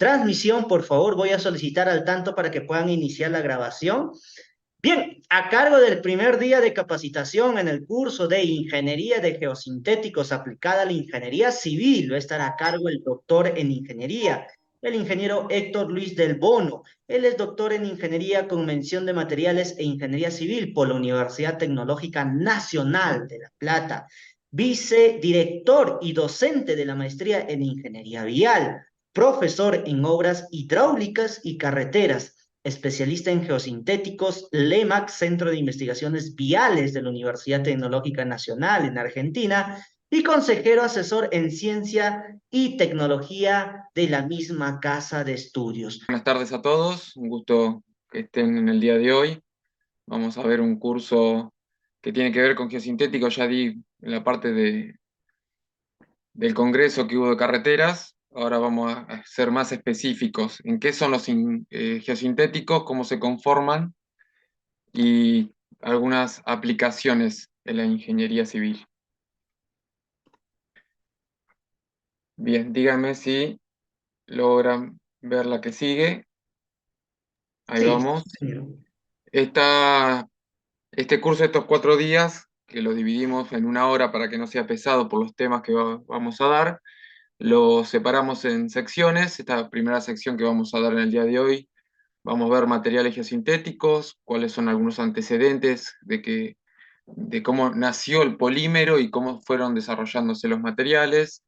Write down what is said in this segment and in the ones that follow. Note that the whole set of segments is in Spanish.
Transmisión, por favor, voy a solicitar al tanto para que puedan iniciar la grabación. Bien, a cargo del primer día de capacitación en el curso de Ingeniería de Geosintéticos aplicada a la Ingeniería Civil, va a estar a cargo el doctor en Ingeniería, el ingeniero Héctor Luis del Bono. Él es doctor en Ingeniería con mención de Materiales e Ingeniería Civil por la Universidad Tecnológica Nacional de La Plata, vicedirector y docente de la maestría en Ingeniería Vial, profesor en obras hidráulicas y carreteras, especialista en geosintéticos, LEMAC, Centro de Investigaciones Viales de la Universidad Tecnológica Nacional en Argentina, y consejero asesor en ciencia y tecnología de la misma casa de estudios. Buenas tardes a todos, un gusto que estén en el día de hoy. Vamos a ver un curso que tiene que ver con geosintético. Ya di en la parte del congreso que hubo de carreteras. Ahora vamos a ser más específicos en qué son los geosintéticos, cómo se conforman y algunas aplicaciones en la ingeniería civil. Bien, díganme si logran ver la que sigue. Ahí Sí, vamos. señor. Esta Este curso de estos 4 días, que lo dividimos en una hora para que no sea pesado por los temas que vamos a dar, lo separamos en secciones. Esta primera sección que vamos a dar en el día de hoy, vamos a ver materiales geosintéticos, cuáles son algunos antecedentes de cómo nació el polímero y cómo fueron desarrollándose los materiales,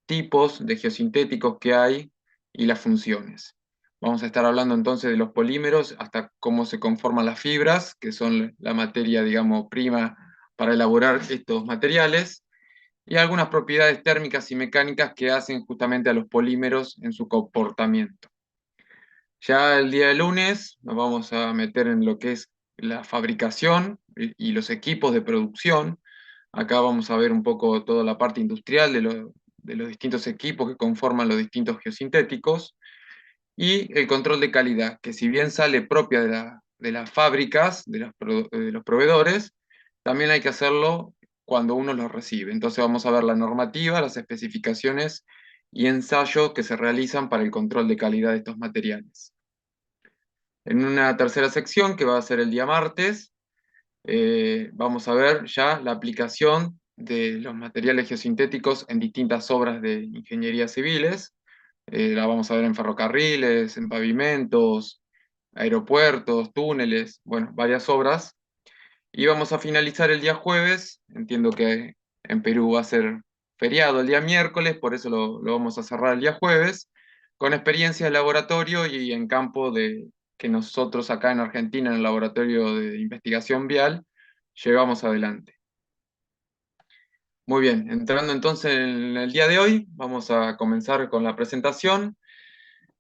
tipos de geosintéticos que hay y las funciones. Vamos a estar hablando entonces de los polímeros, hasta cómo se conforman las fibras, que son la materia, digamos, prima para elaborar estos materiales, y algunas propiedades térmicas y mecánicas que hacen justamente a los polímeros en su comportamiento. Ya el día de lunes nos vamos a meter en lo que es la fabricación y los equipos de producción. Acá vamos a ver un poco toda la parte industrial de los distintos equipos que conforman los distintos geosintéticos y el control de calidad, que si bien sale propia de las fábricas, de los proveedores, también hay que hacerlo cuando uno los recibe. Entonces vamos a ver la normativa, las especificaciones y ensayos que se realizan para el control de calidad de estos materiales. En una tercera sección, que va a ser el día martes, vamos a ver ya la aplicación de los materiales geosintéticos en distintas obras de ingeniería civiles. La vamos a ver en ferrocarriles, en pavimentos, aeropuertos, túneles, bueno, varias obras. Y vamos a finalizar el día jueves. Entiendo que en Perú va a ser feriado el día miércoles, por eso lo vamos a cerrar el día jueves, con experiencia de laboratorio y en campo que nosotros acá en Argentina, en el Laboratorio de Investigación Vial, llevamos adelante. Muy bien, entrando entonces en el día de hoy, vamos a comenzar con la presentación.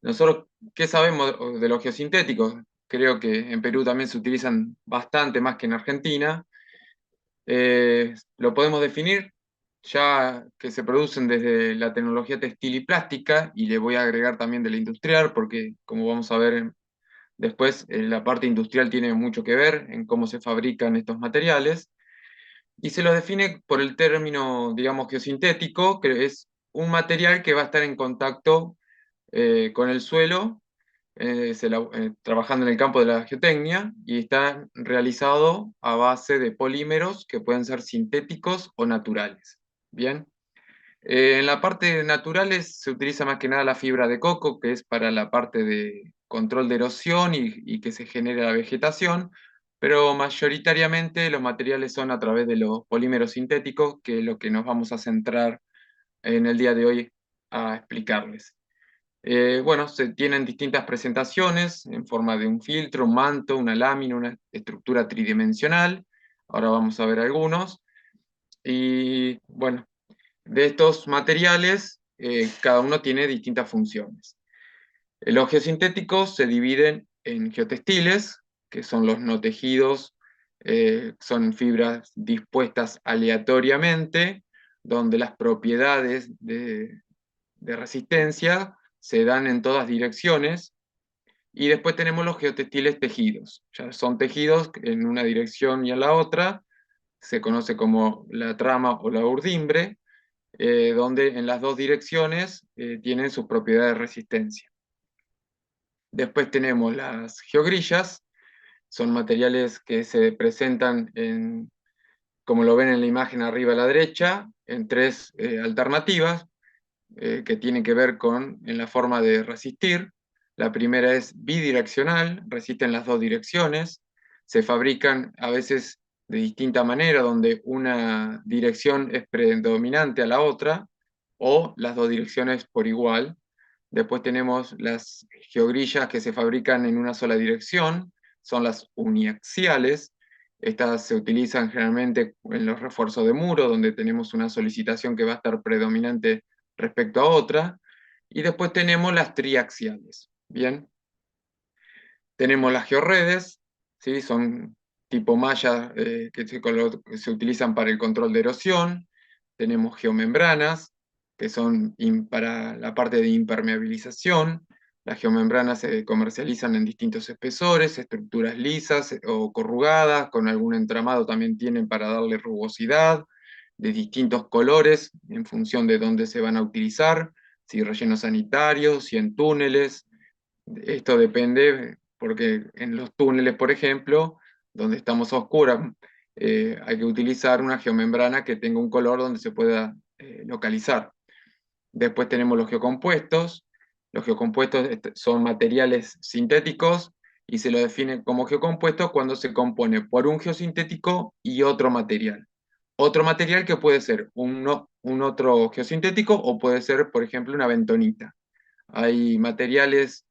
Nosotros, ¿qué sabemos de los geosintéticos? Creo que en Perú también se utilizan bastante más que en Argentina. Lo podemos definir ya que se producen desde la tecnología textil y plástica, y le voy a agregar también de la industrial, porque como vamos a ver después, la parte industrial tiene mucho que ver en cómo se fabrican estos materiales, y se lo define por el término, digamos, geosintético, que es un material que va a estar en contacto con el suelo, trabajando en el campo de la geotecnia, y está realizado a base de polímeros que pueden ser sintéticos o naturales. Bien. En la parte de naturales se utiliza más que nada la fibra de coco, que es para la parte de control de erosión y que se genere la vegetación, pero mayoritariamente los materiales son a través de los polímeros sintéticos, que es lo que nos vamos a centrar en el día de hoy a explicarles. Bueno, se tienen distintas presentaciones en forma de un filtro, un manto, una lámina, una estructura tridimensional. Ahora vamos a ver algunos. Y bueno, de estos materiales, cada uno tiene distintas funciones. Los geosintéticos se dividen en geotextiles, que son los no tejidos, son fibras dispuestas aleatoriamente, donde las propiedades de resistencia se dan en todas direcciones. Y después tenemos los geotextiles tejidos. Ya son tejidos en una dirección y en la otra. Se conoce como la trama o la urdimbre, donde en las dos direcciones tienen sus propiedades de resistencia. Después tenemos las geogrillas, son materiales que se presentan como lo ven en la imagen arriba a la derecha, en tres alternativas que tienen que ver en la forma de resistir. La primera es bidireccional, resisten las dos direcciones, se fabrican a veces de distinta manera, donde una dirección es predominante a la otra, o las dos direcciones por igual. Después tenemos las geogrillas que se fabrican en una sola dirección, son las uniaxiales. Estas se utilizan generalmente en los refuerzos de muro, donde tenemos una solicitación que va a estar predominante respecto a otra. Y después tenemos las triaxiales. Bien, tenemos las georredes, ¿sí? Son tipo malla que se utilizan para el control de erosión. Tenemos geomembranas, que son para la parte de impermeabilización. Las geomembranas se comercializan en distintos espesores, estructuras lisas o corrugadas, con algún entramado también tienen para darle rugosidad, de distintos colores en función de dónde se van a utilizar, si rellenos sanitarios, si en túneles. Esto depende porque en los túneles, por ejemplo, donde estamos a oscuras, hay que utilizar una geomembrana que tenga un color donde se pueda localizar. Después tenemos los geocompuestos. Los geocompuestos son materiales sintéticos y se lo define como geocompuestos cuando se compone por un geosintético y otro material. Otro material que puede ser un otro geosintético o puede ser, por ejemplo, una bentonita. Hay materiales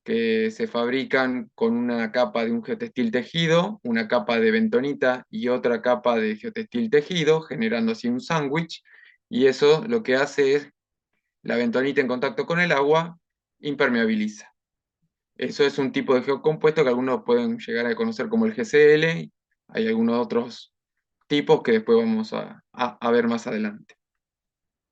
que se fabrican con una capa de un geotextil tejido, una capa de bentonita y otra capa de geotextil tejido, generando así un sándwich, y eso lo que hace es la bentonita en contacto con el agua impermeabiliza. Eso es un tipo de geocompuesto que algunos pueden llegar a conocer como el GCL, hay algunos otros tipos que después vamos a ver más adelante.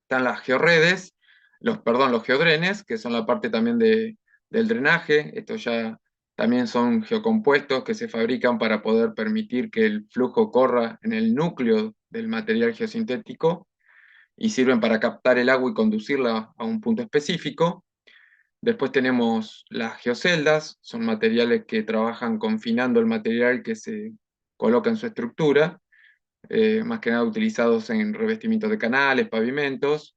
Están las georredes, los geodrenes, que son la parte también del drenaje. Estos ya también son geocompuestos que se fabrican para poder permitir que el flujo corra en el núcleo del material geosintético y sirven para captar el agua y conducirla a un punto específico. Después tenemos las geoceldas, son materiales que trabajan confinando el material que se coloca en su estructura, más que nada utilizados en revestimientos de canales, pavimentos.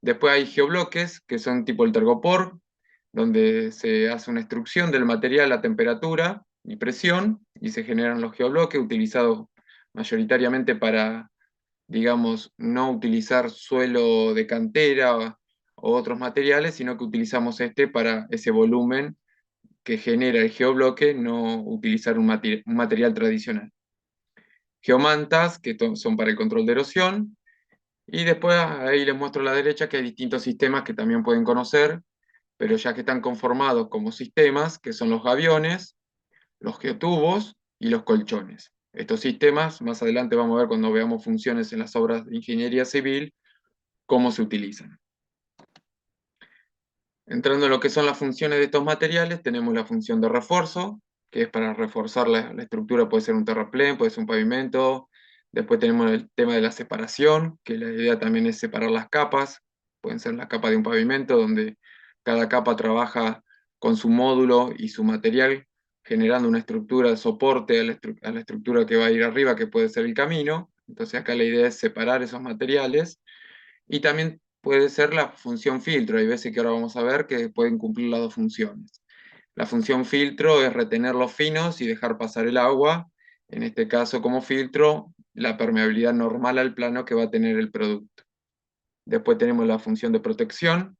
Después hay geobloques, que son tipo el tergopor, donde se hace una extrusión del material a temperatura y presión, y se generan los geobloques utilizados mayoritariamente para, digamos, no utilizar suelo de cantera o otros materiales, sino que utilizamos este para ese volumen que genera el geobloque, no utilizar un material tradicional. Geomantas, que son para el control de erosión, y después ahí les muestro a la derecha que hay distintos sistemas que también pueden conocer, pero ya que están conformados como sistemas, que son los gaviones, los geotubos y los colchones. Estos sistemas, más adelante vamos a ver cuando veamos funciones en las obras de ingeniería civil, cómo se utilizan. Entrando en lo que son las funciones de estos materiales, tenemos la función de refuerzo, que es para reforzar la estructura, puede ser un terraplén, puede ser un pavimento. Después tenemos el tema de la separación, que la idea también es separar las capas, pueden ser las capas de un pavimento, donde cada capa trabaja con su módulo y su material, generando una estructura de soporte a la estructura que va a ir arriba, que puede ser el camino. Entonces acá la idea es separar esos materiales. Y también puede ser la función filtro. Hay veces que ahora vamos a ver que pueden cumplir las dos funciones. La función filtro es retener los finos y dejar pasar el agua. En este caso, como filtro, la permeabilidad normal al plano que va a tener el producto. Después tenemos la función de protección.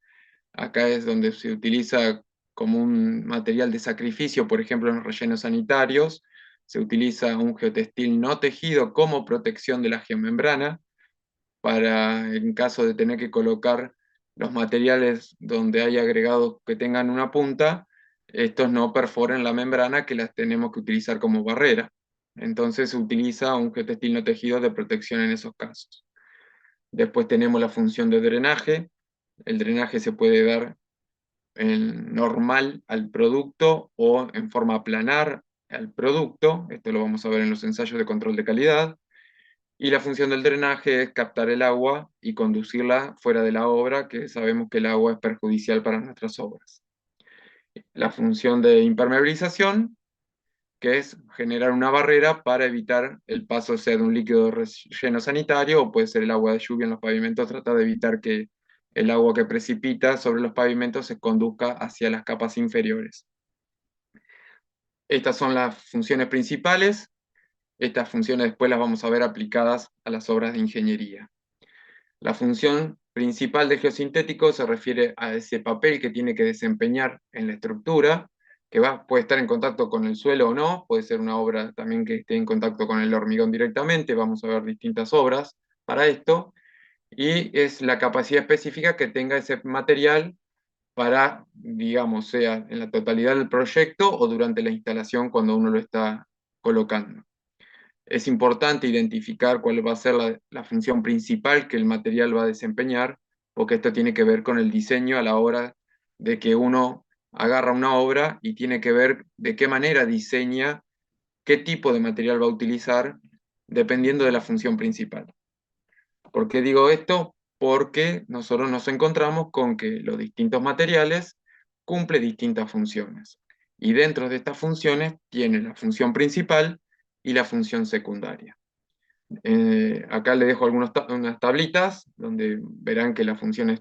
Acá es donde se utiliza como un material de sacrificio, por ejemplo, en los rellenos sanitarios. Se utiliza un geotextil no tejido como protección de la geomembrana para, en caso de tener que colocar los materiales donde hay agregados que tengan una punta, estos no perforen la membrana que las tenemos que utilizar como barrera. Entonces se utiliza un geotextil no tejido de protección en esos casos. Después tenemos la función de drenaje. El drenaje se puede dar en normal al producto o en forma planar al producto. Esto lo vamos a ver en los ensayos de control de calidad. Y la función del drenaje es captar el agua y conducirla fuera de la obra, que sabemos que el agua es perjudicial para nuestras obras. la función de impermeabilización, que es generar una barrera para evitar el paso sea de un líquido de relleno sanitario o puede ser el agua de lluvia en los pavimentos, tratar de evitar que el agua que precipita sobre los pavimentos se conduzca hacia las capas inferiores. Estas son las funciones principales. Estas funciones después las vamos a ver aplicadas a las obras de ingeniería. La función principal del geosintético se refiere a ese papel que tiene que desempeñar en la estructura, que puede estar en contacto con el suelo o no, puede ser una obra también que esté en contacto con el hormigón directamente, vamos a ver distintas obras para esto, y es la capacidad específica que tenga ese material para, digamos, sea en la totalidad del proyecto o durante la instalación cuando uno lo está colocando. Es importante identificar cuál va a ser la función principal que el material va a desempeñar, porque esto tiene que ver con el diseño a la hora de que uno agarra una obra y tiene que ver de qué manera diseña, qué tipo de material va a utilizar, dependiendo de la función principal. ¿Por qué digo esto? Porque nosotros nos encontramos con que los distintos materiales cumplen distintas funciones. Y dentro de estas funciones tiene la función principal y la función secundaria. Acá les dejo unas tablitas donde verán que las funciones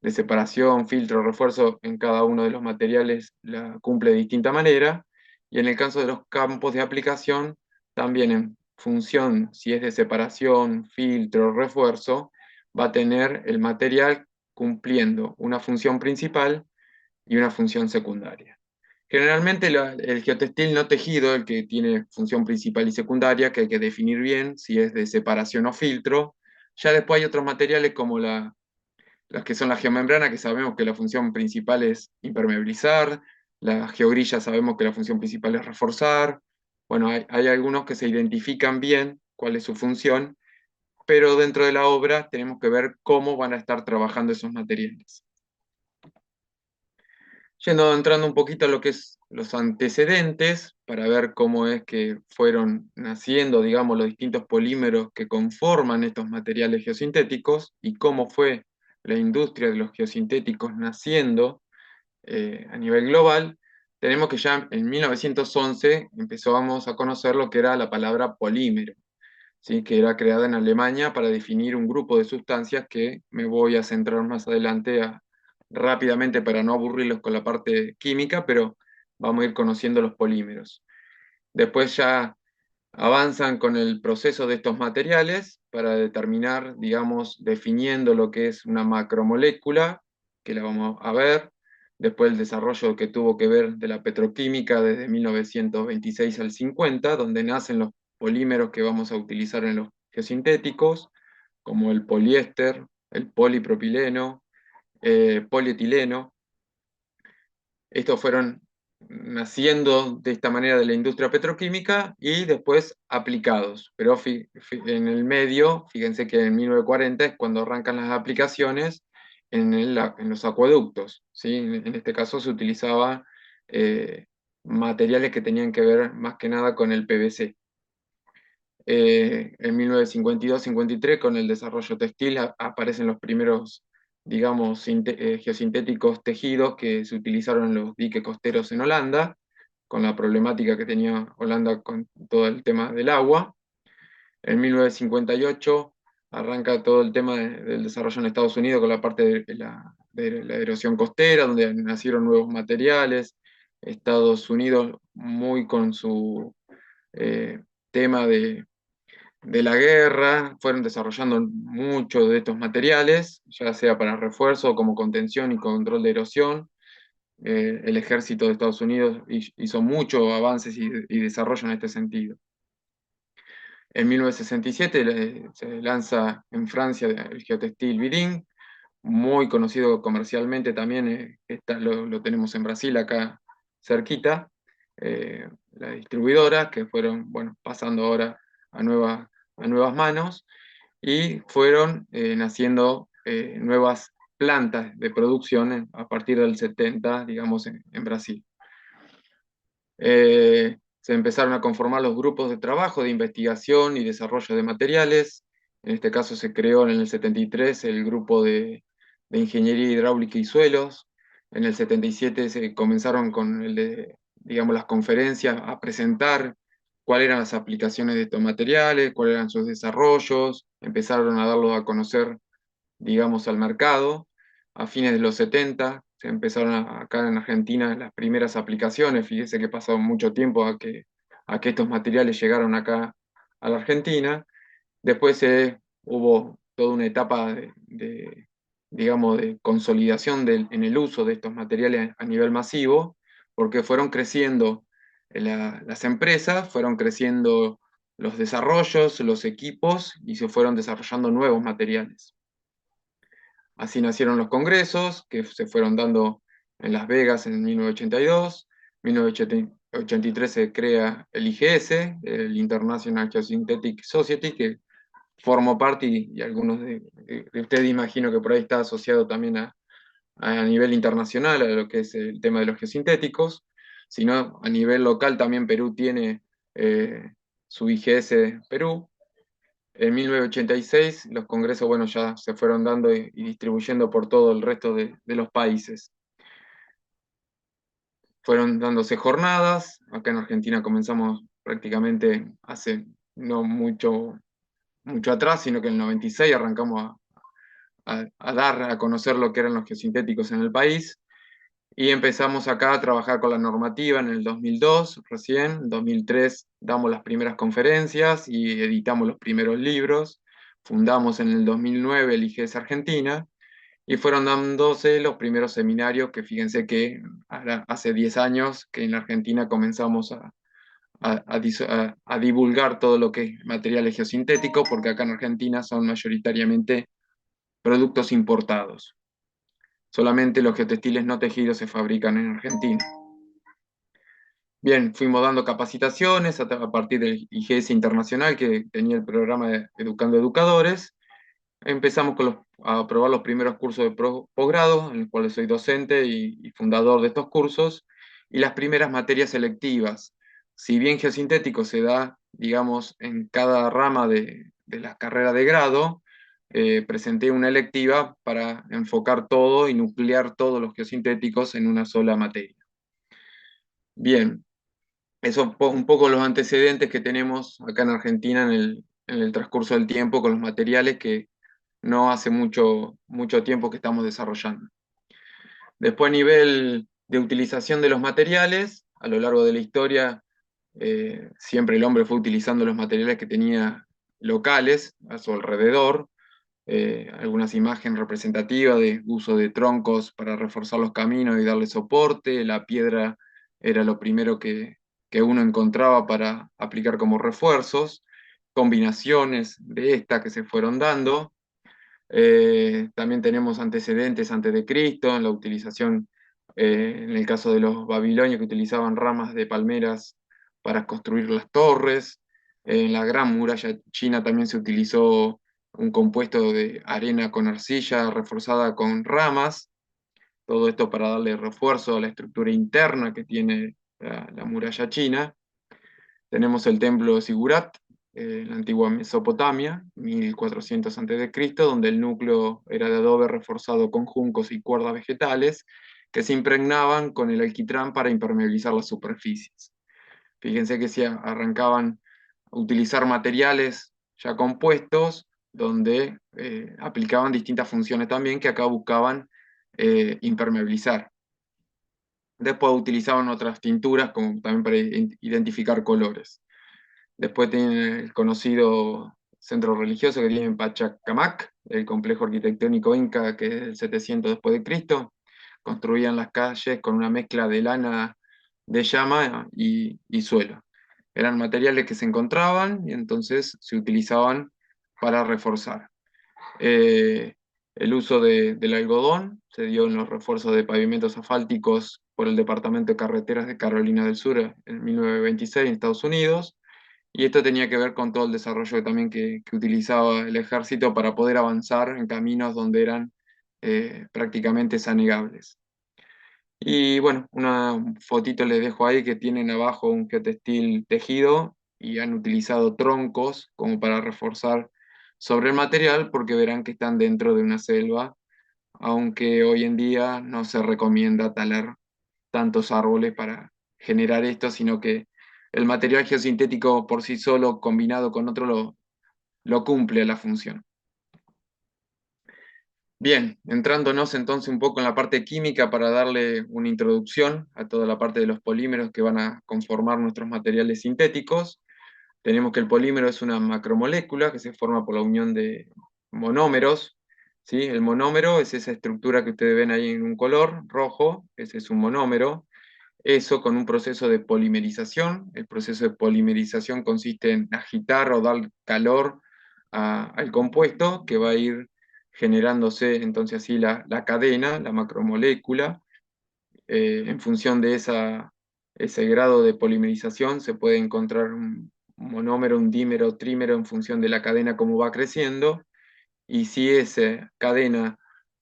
de separación, filtro, refuerzo en cada uno de los materiales la cumple de distinta manera. Y en el caso de los campos de aplicación, también en función si es de separación, filtro, refuerzo, va a tener el material cumpliendo una función principal y una función secundaria. Generalmente el geotextil no tejido, el que tiene función principal y secundaria, que hay que definir bien si es de separación o filtro. Ya después hay otros materiales como las que son la geomembrana, que sabemos que la función principal es impermeabilizar, la geogrilla sabemos que la función principal es reforzar. Bueno, hay algunos que se identifican bien cuál es su función, pero dentro de la obra tenemos que ver cómo van a estar trabajando esos materiales. Entrando un poquito a lo que es los antecedentes, para ver cómo es que fueron naciendo, digamos, los distintos polímeros que conforman estos materiales geosintéticos y cómo fue la industria de los geosintéticos naciendo a nivel global, tenemos que ya en 1911 empezamos a conocer lo que era la palabra polímero, ¿sí? Que era creada en Alemania para definir un grupo de sustancias que me voy a centrar más adelante rápidamente para no aburrirlos con la parte química, pero vamos a ir conociendo los polímeros. Después ya avanzan con el proceso de estos materiales para determinar, digamos, definiendo lo que es una macromolécula, que la vamos a ver. Después el desarrollo que tuvo que ver de la petroquímica desde 1926 al 50, donde nacen los polímeros que vamos a utilizar en los geosintéticos, como el poliéster, el polipropileno, polietileno. Estos fueron naciendo de esta manera de la industria petroquímica y después aplicados. Pero en el medio, fíjense que en 1940 es cuando arrancan las aplicaciones en los acueductos, ¿sí? En este caso se utilizaba materiales que tenían que ver más que nada con el PVC. En 1952-53, con el desarrollo textil, aparecen los primeros, digamos, geosintéticos tejidos que se utilizaron en los diques costeros en Holanda, con la problemática que tenía Holanda con todo el tema del agua. En 1958 arranca todo el tema del desarrollo en Estados Unidos con la parte de la erosión costera, donde nacieron nuevos materiales. Estados Unidos muy con su tema de la guerra, fueron desarrollando muchos de estos materiales, ya sea para refuerzo o como contención y control de erosión. El ejército de Estados Unidos hizo muchos avances y desarrollo en este sentido. En 1967 se lanza en Francia el geotextil Virin, muy conocido comercialmente también, lo tenemos en Brasil, acá cerquita, la distribuidora, que fueron, bueno, pasando ahora a nuevas manos, y fueron naciendo nuevas plantas de producción a partir del 70, digamos, en Brasil. Se empezaron a conformar los grupos de trabajo de investigación y desarrollo de materiales. En este caso se creó en el 73 el grupo de ingeniería hidráulica y suelos, En el 77 se comenzaron con digamos, las conferencias a presentar cuáles eran las aplicaciones de estos materiales, cuáles eran sus desarrollos, empezaron a darlos a conocer, digamos, al mercado. A fines de los 70 se empezaron acá en Argentina las primeras aplicaciones. Fíjese que pasó mucho tiempo a que estos materiales llegaron acá a la Argentina. Después hubo toda una etapa digamos, de consolidación en el uso de estos materiales a nivel masivo, porque fueron creciendo las empresas, fueron creciendo los desarrollos, los equipos, y se fueron desarrollando nuevos materiales. Así nacieron los congresos, que se fueron dando en Las Vegas en 1982. En 1983 se crea el IGS, el International Geosynthetic Society, que formo parte, y algunos de ustedes imagino que por ahí está asociado también a nivel internacional a lo que es el tema de los geosintéticos, sino a nivel local también Perú tiene su IGS Perú. En 1986 los congresos, bueno, ya se fueron dando y distribuyendo por todo el resto de los países. Fueron dándose jornadas, acá en Argentina comenzamos prácticamente hace no mucho atrás, sino que en el 96 arrancamos a dar a conocer lo que eran los geosintéticos en el país. Y empezamos acá a trabajar con la normativa en el 2002, recién. En 2003 damos las primeras conferencias y editamos los primeros libros. Fundamos en el 2009 el IGES Argentina y fueron dándose los primeros seminarios que fíjense que hace 10 años que en la Argentina comenzamos a divulgar todo lo que es materiales geosintéticos, porque acá en Argentina son mayoritariamente productos importados. Solamente los geotextiles no tejidos se fabrican en Argentina. Bien, fuimos dando capacitaciones a partir del IGS Internacional, que tenía el programa de Educando Educadores. Empezamos a probar los primeros cursos de posgrado, en los cuales soy docente y fundador de estos cursos, y las primeras materias selectivas. Si bien geosintético se da, digamos, en cada rama de la carrera de grado, presenté una electiva para enfocar todo y nuclear todos los geosintéticos en una sola materia. Bien, eso un poco los antecedentes que tenemos acá en Argentina en el transcurso del tiempo con los materiales que no hace mucho tiempo que estamos desarrollando. Después, a nivel de utilización de los materiales, a lo largo de la historia, siempre el hombre fue utilizando los materiales que tenía locales a su alrededor. Algunas imágenes representativas de uso de troncos para reforzar los caminos y darle soporte. La piedra era lo primero que uno encontraba para aplicar como refuerzos, combinaciones de estas que se fueron dando. También tenemos antecedentes antes de Cristo en la utilización, en el caso de los babilonios, que utilizaban ramas de palmeras para construir las torres. En la Gran Muralla China también se utilizó un compuesto de arena con arcilla reforzada con ramas. Todo esto para darle refuerzo a la estructura interna que tiene la muralla china. Tenemos el templo de Sigurat, en la antigua Mesopotamia, 1400 a.C., donde el núcleo era de adobe reforzado con juncos y cuerdas vegetales que se impregnaban con el alquitrán para impermeabilizar las superficies. Fíjense que se arrancaban a utilizar materiales ya compuestos, donde aplicaban distintas funciones también que acá buscaban impermeabilizar. Después utilizaban otras tinturas como también para identificar colores. Después tiene el conocido centro religioso que tiene en Pachacamac, el complejo arquitectónico inca que es del 700 después de Cristo. Construían las calles con una mezcla de lana de llama y suelo. Eran materiales que se encontraban y entonces se utilizaban para reforzar. Eh, el uso del algodón se dio en los refuerzos de pavimentos asfálticos por el Departamento de Carreteras de Carolina del Sur en 1926 en Estados Unidos, y esto tenía que ver con todo el desarrollo también que utilizaba el ejército para poder avanzar en caminos donde eran prácticamente sanegables. Y bueno, una fotito les dejo ahí que tienen abajo un geotextil tejido y han utilizado troncos como para reforzar sobre el material porque verán que están dentro de una selva aunque hoy en día no se recomienda talar tantos árboles para generar esto, sino que el material geosintético por sí solo, combinado con otro, lo cumple la función. Bien, entrándonos entonces un poco en la parte química para darle una introducción a toda la parte de los polímeros que van a conformar nuestros materiales sintéticos. Tenemos que el polímero es una macromolécula que se forma por la unión de monómeros, ¿sí? El monómero es esa estructura que ustedes ven ahí en un color rojo, ese es un monómero. Eso con un proceso de polimerización. El proceso de polimerización consiste en agitar o dar calor al compuesto que va a ir generándose entonces así la cadena, la macromolécula. En función de ese grado de polimerización se puede encontrar un monómero, un dímero, trímero en función de la cadena como va creciendo. Y si esa cadena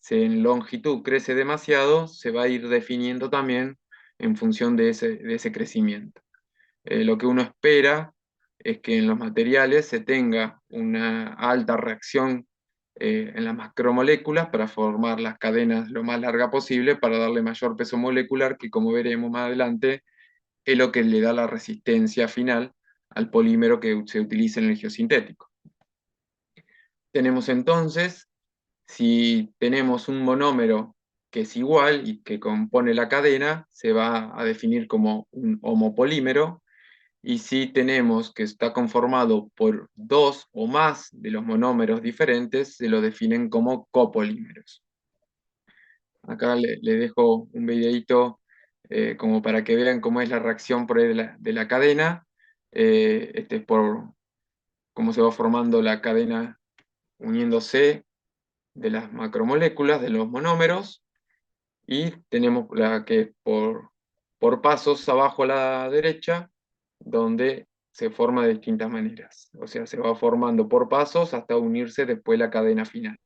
en longitud crece demasiado, se va a ir definiendo también en función de ese crecimiento. Lo que uno espera es que en los materiales se tenga una alta reacción en las macromoléculas para formar las cadenas lo más larga posible para darle mayor peso molecular, que como veremos más adelante es lo que le da la resistencia final al polímero que se utiliza en el geosintético. Tenemos entonces, si tenemos un monómero que es igual y que compone la cadena, se va a definir como un homopolímero. Y si tenemos que está conformado por dos o más de los monómeros diferentes, se lo definen como copolímeros. Acá le dejo un videito como para que vean cómo es la reacción por ahí de la cadena. Este es por cómo se va formando la cadena uniéndose de las macromoléculas, de los monómeros. Y tenemos la que es por pasos abajo a la derecha, donde se forma de distintas maneras. O sea, se va formando por pasos hasta unirse después la cadena final.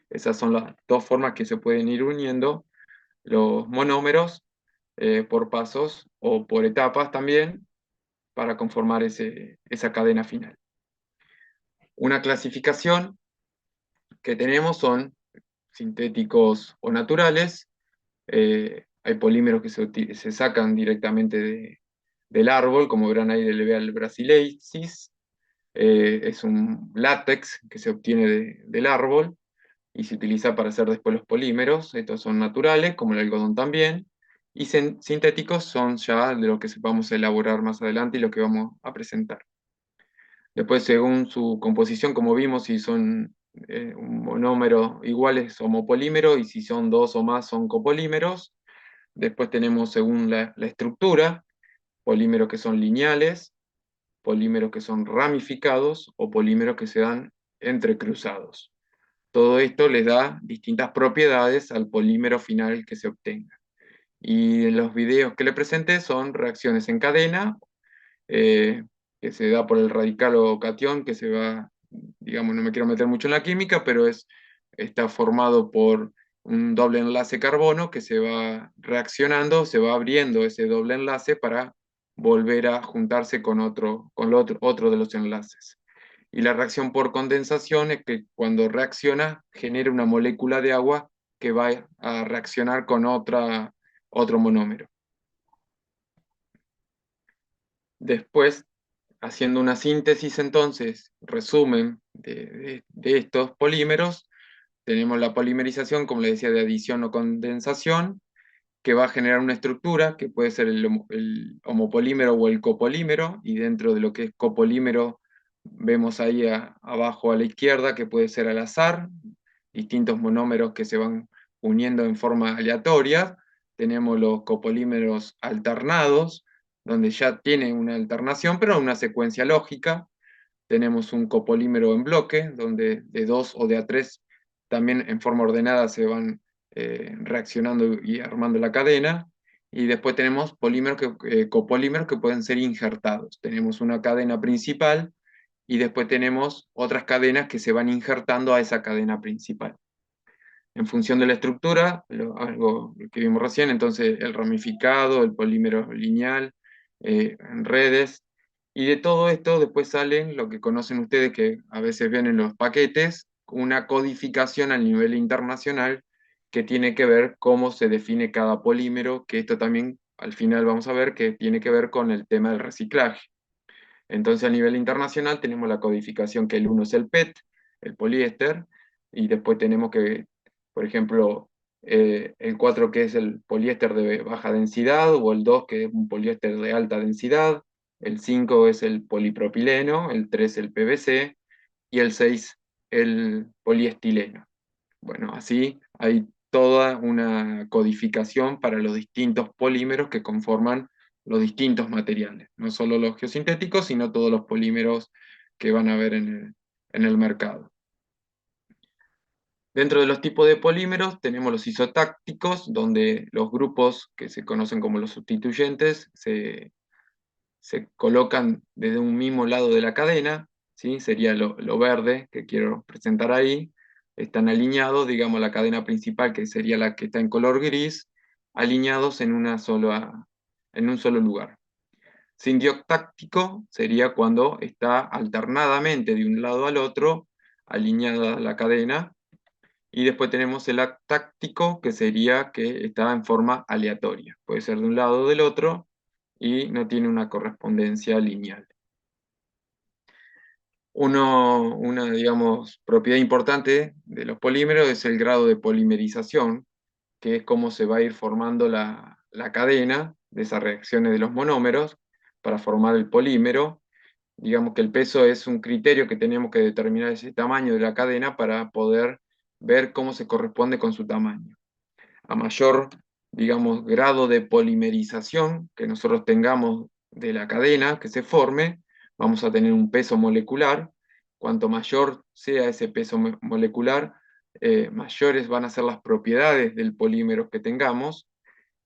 Esas son las dos formas que se pueden ir uniendo los monómeros por pasos o por etapas también para conformar esa cadena final. Una clasificación que tenemos son sintéticos o naturales. Hay polímeros que se sacan directamente del árbol, como verán ahí del Leveal brasilensis. Es un látex que se obtiene del árbol y se utiliza para hacer después los polímeros. Estos son naturales, como el algodón también. Y sintéticos son ya de lo que vamos a elaborar más adelante y lo que vamos a presentar. Después, según su composición, como vimos, si son un monómero iguales, homopolímero, y si son dos o más, son copolímeros. Después tenemos, según la estructura, polímeros que son lineales, polímeros que son ramificados o polímeros que se dan entrecruzados. Todo esto les da distintas propiedades al polímero final que se obtenga. Y en los videos que le presenté son reacciones en cadena, eh, que se da por el radical o catión, que se va, digamos, no me quiero meter mucho en la química, pero está formado por un doble enlace carbono que se va reaccionando, se va abriendo ese doble enlace para volver a juntarse con otro de los enlaces. Y la reacción por condensación es que cuando reacciona genera una molécula de agua que va a reaccionar con otro monómero. Después, haciendo una síntesis entonces, resumen de estos polímeros, tenemos la polimerización, como le decía, de adición o condensación, que va a generar una estructura que puede ser el homopolímero o el copolímero, y dentro de lo que es copolímero vemos ahí abajo a la izquierda que puede ser al azar, distintos monómeros que se van uniendo en forma aleatoria. Tenemos los copolímeros alternados, donde ya tienen una alternación, pero una secuencia lógica. Tenemos un copolímero en bloque, donde de 2 o de a 3 también en forma ordenada se van reaccionando y armando la cadena. Y después tenemos copolímeros que pueden ser injertados. Tenemos una cadena principal y después tenemos otras cadenas que se van injertando a esa cadena principal. En función de la estructura, algo que vimos recién, entonces el ramificado, el polímero lineal, en redes, y de todo esto después salen lo que conocen ustedes, que a veces ven en los paquetes, una codificación a nivel internacional que tiene que ver cómo se define cada polímero, que esto también al final vamos a ver que tiene que ver con el tema del reciclaje. Entonces a nivel internacional tenemos la codificación que el uno es el PET, el poliéster, y después tenemos que, por ejemplo, el 4 que es el poliéster de baja densidad, o el 2 que es un poliéster de alta densidad, el 5 es el polipropileno, el 3 el PVC, y el 6 el poliestileno. Bueno, así hay toda una codificación para los distintos polímeros que conforman los distintos materiales, no solo los geosintéticos, sino todos los polímeros que van a haber en el mercado. Dentro de los tipos de polímeros tenemos los isotácticos, donde los grupos que se conocen como los sustituyentes se colocan desde un mismo lado de la cadena, ¿sí? Sería lo verde que quiero presentar ahí. Están alineados, digamos, la cadena principal, que sería la que está en color gris, alineados en en un solo lugar. Sindioctáctico sería cuando está alternadamente de un lado al otro, alineada la cadena. Y después tenemos el actáctico, que sería que está en forma aleatoria. Puede ser de un lado o del otro, y no tiene una correspondencia lineal. Una, digamos, propiedad importante de los polímeros es el grado de polimerización, que es cómo se va a ir formando la cadena de esas reacciones de los monómeros para formar el polímero. Digamos que el peso es un criterio que tenemos que determinar ese tamaño de la cadena para poder ver cómo se corresponde con su tamaño. A mayor, digamos, grado de polimerización que nosotros tengamos de la cadena que se forme, vamos a tener un peso molecular. Cuanto mayor sea ese peso molecular, mayores van a ser las propiedades del polímero que tengamos,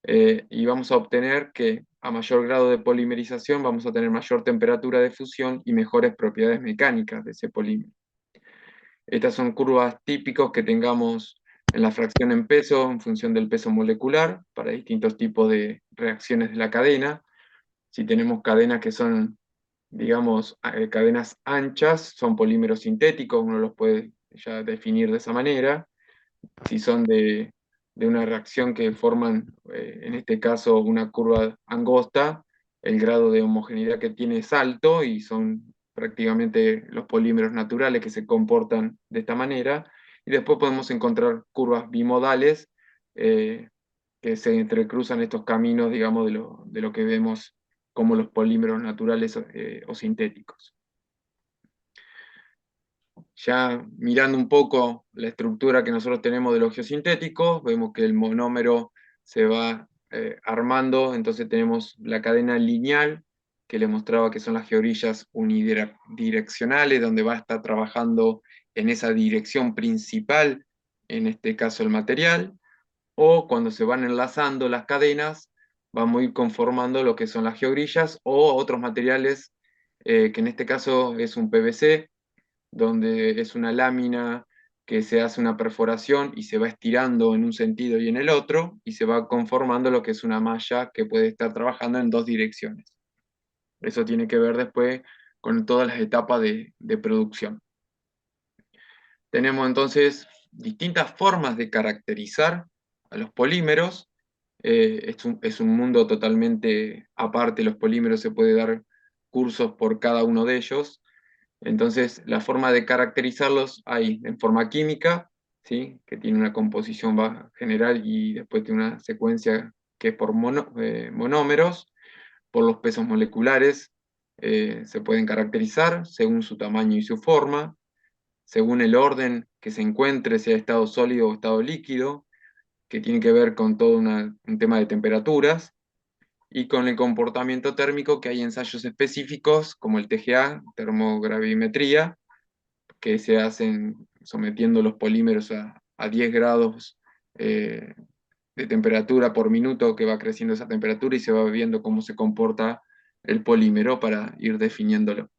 y vamos a obtener que a mayor grado de polimerización vamos a tener mayor temperatura de fusión y mejores propiedades mecánicas de ese polímero. Estas son curvas típicos que tengamos en la fracción en peso en función del peso molecular para distintos tipos de reacciones de la cadena. Si tenemos cadenas que son, digamos, cadenas anchas, son polímeros sintéticos, uno los puede ya definir de esa manera. Si son de una reacción que forman, en este caso, una curva angosta, el grado de homogeneidad que tiene es alto y son prácticamente los polímeros naturales que se comportan de esta manera. Y después podemos encontrar curvas bimodales, que se entrecruzan estos caminos, digamos, de lo que vemos como los polímeros naturales, o sintéticos. Ya mirando un poco la estructura que nosotros tenemos de los geosintéticos, vemos que el monómero se va armando, entonces tenemos la cadena lineal, que le mostraba que son las georillas unidireccionales, donde va a estar trabajando en esa dirección principal, en este caso el material, o cuando se van enlazando las cadenas, vamos a ir conformando lo que son las geogrillas o otros materiales, que en este caso es un PVC, donde es una lámina que se hace una perforación y se va estirando en un sentido y en el otro, y se va conformando lo que es una malla que puede estar trabajando en dos direcciones. Eso tiene que ver después con todas las etapas de producción. Tenemos entonces distintas formas de caracterizar a los polímeros. Es un mundo totalmente aparte, los polímeros se puede dar cursos por cada uno de ellos. Entonces, la forma de caracterizarlos hay en forma química, ¿sí? Que tiene una composición general y después tiene una secuencia que es por monómeros, por los pesos moleculares, se pueden caracterizar según su tamaño y su forma, según el orden que se encuentre, sea estado sólido o estado líquido, que tiene que ver con todo un tema de temperaturas, y con el comportamiento térmico, que hay ensayos específicos como el TGA, termogravimetría, que se hacen sometiendo los polímeros a 10 grados, de temperatura por minuto, que va creciendo esa temperatura y se va viendo cómo se comporta el polímero para ir definiéndolo.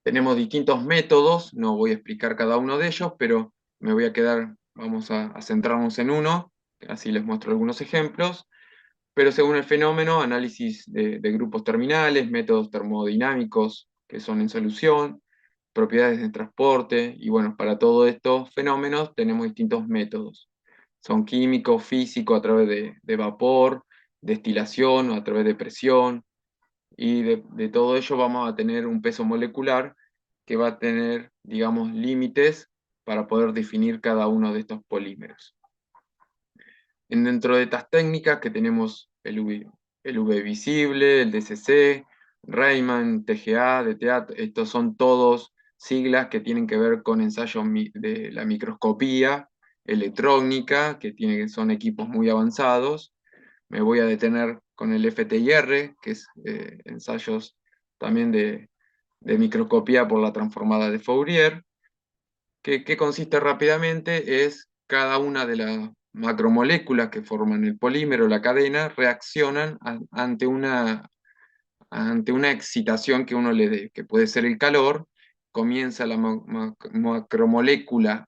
Tenemos distintos métodos, no voy a explicar cada uno de ellos, pero me voy a quedar, vamos a centrarnos en uno, así les muestro algunos ejemplos. Pero según el fenómeno, análisis de grupos terminales, métodos termodinámicos que son en solución, propiedades de transporte, y bueno, para todos estos fenómenos tenemos distintos métodos. Son químicos, físicos, a través de vapor, destilación o a través de presión, y de todo ello vamos a tener un peso molecular que va a tener, digamos, límites para poder definir cada uno de estos polímeros. Dentro de estas técnicas que tenemos el UV visible, el DCC, Raman, TGA, DTA, estos son todos siglas que tienen que ver con ensayos de la microscopía electrónica, son equipos muy avanzados. Me voy a detener con el FTIR, que es ensayos también de microscopía por la transformada de Fourier, que consiste rápidamente es cada una de las macromoléculas que forman el polímero, la cadena, reaccionan ante una excitación que uno le dé, que puede ser el calor. Comienza la macromolécula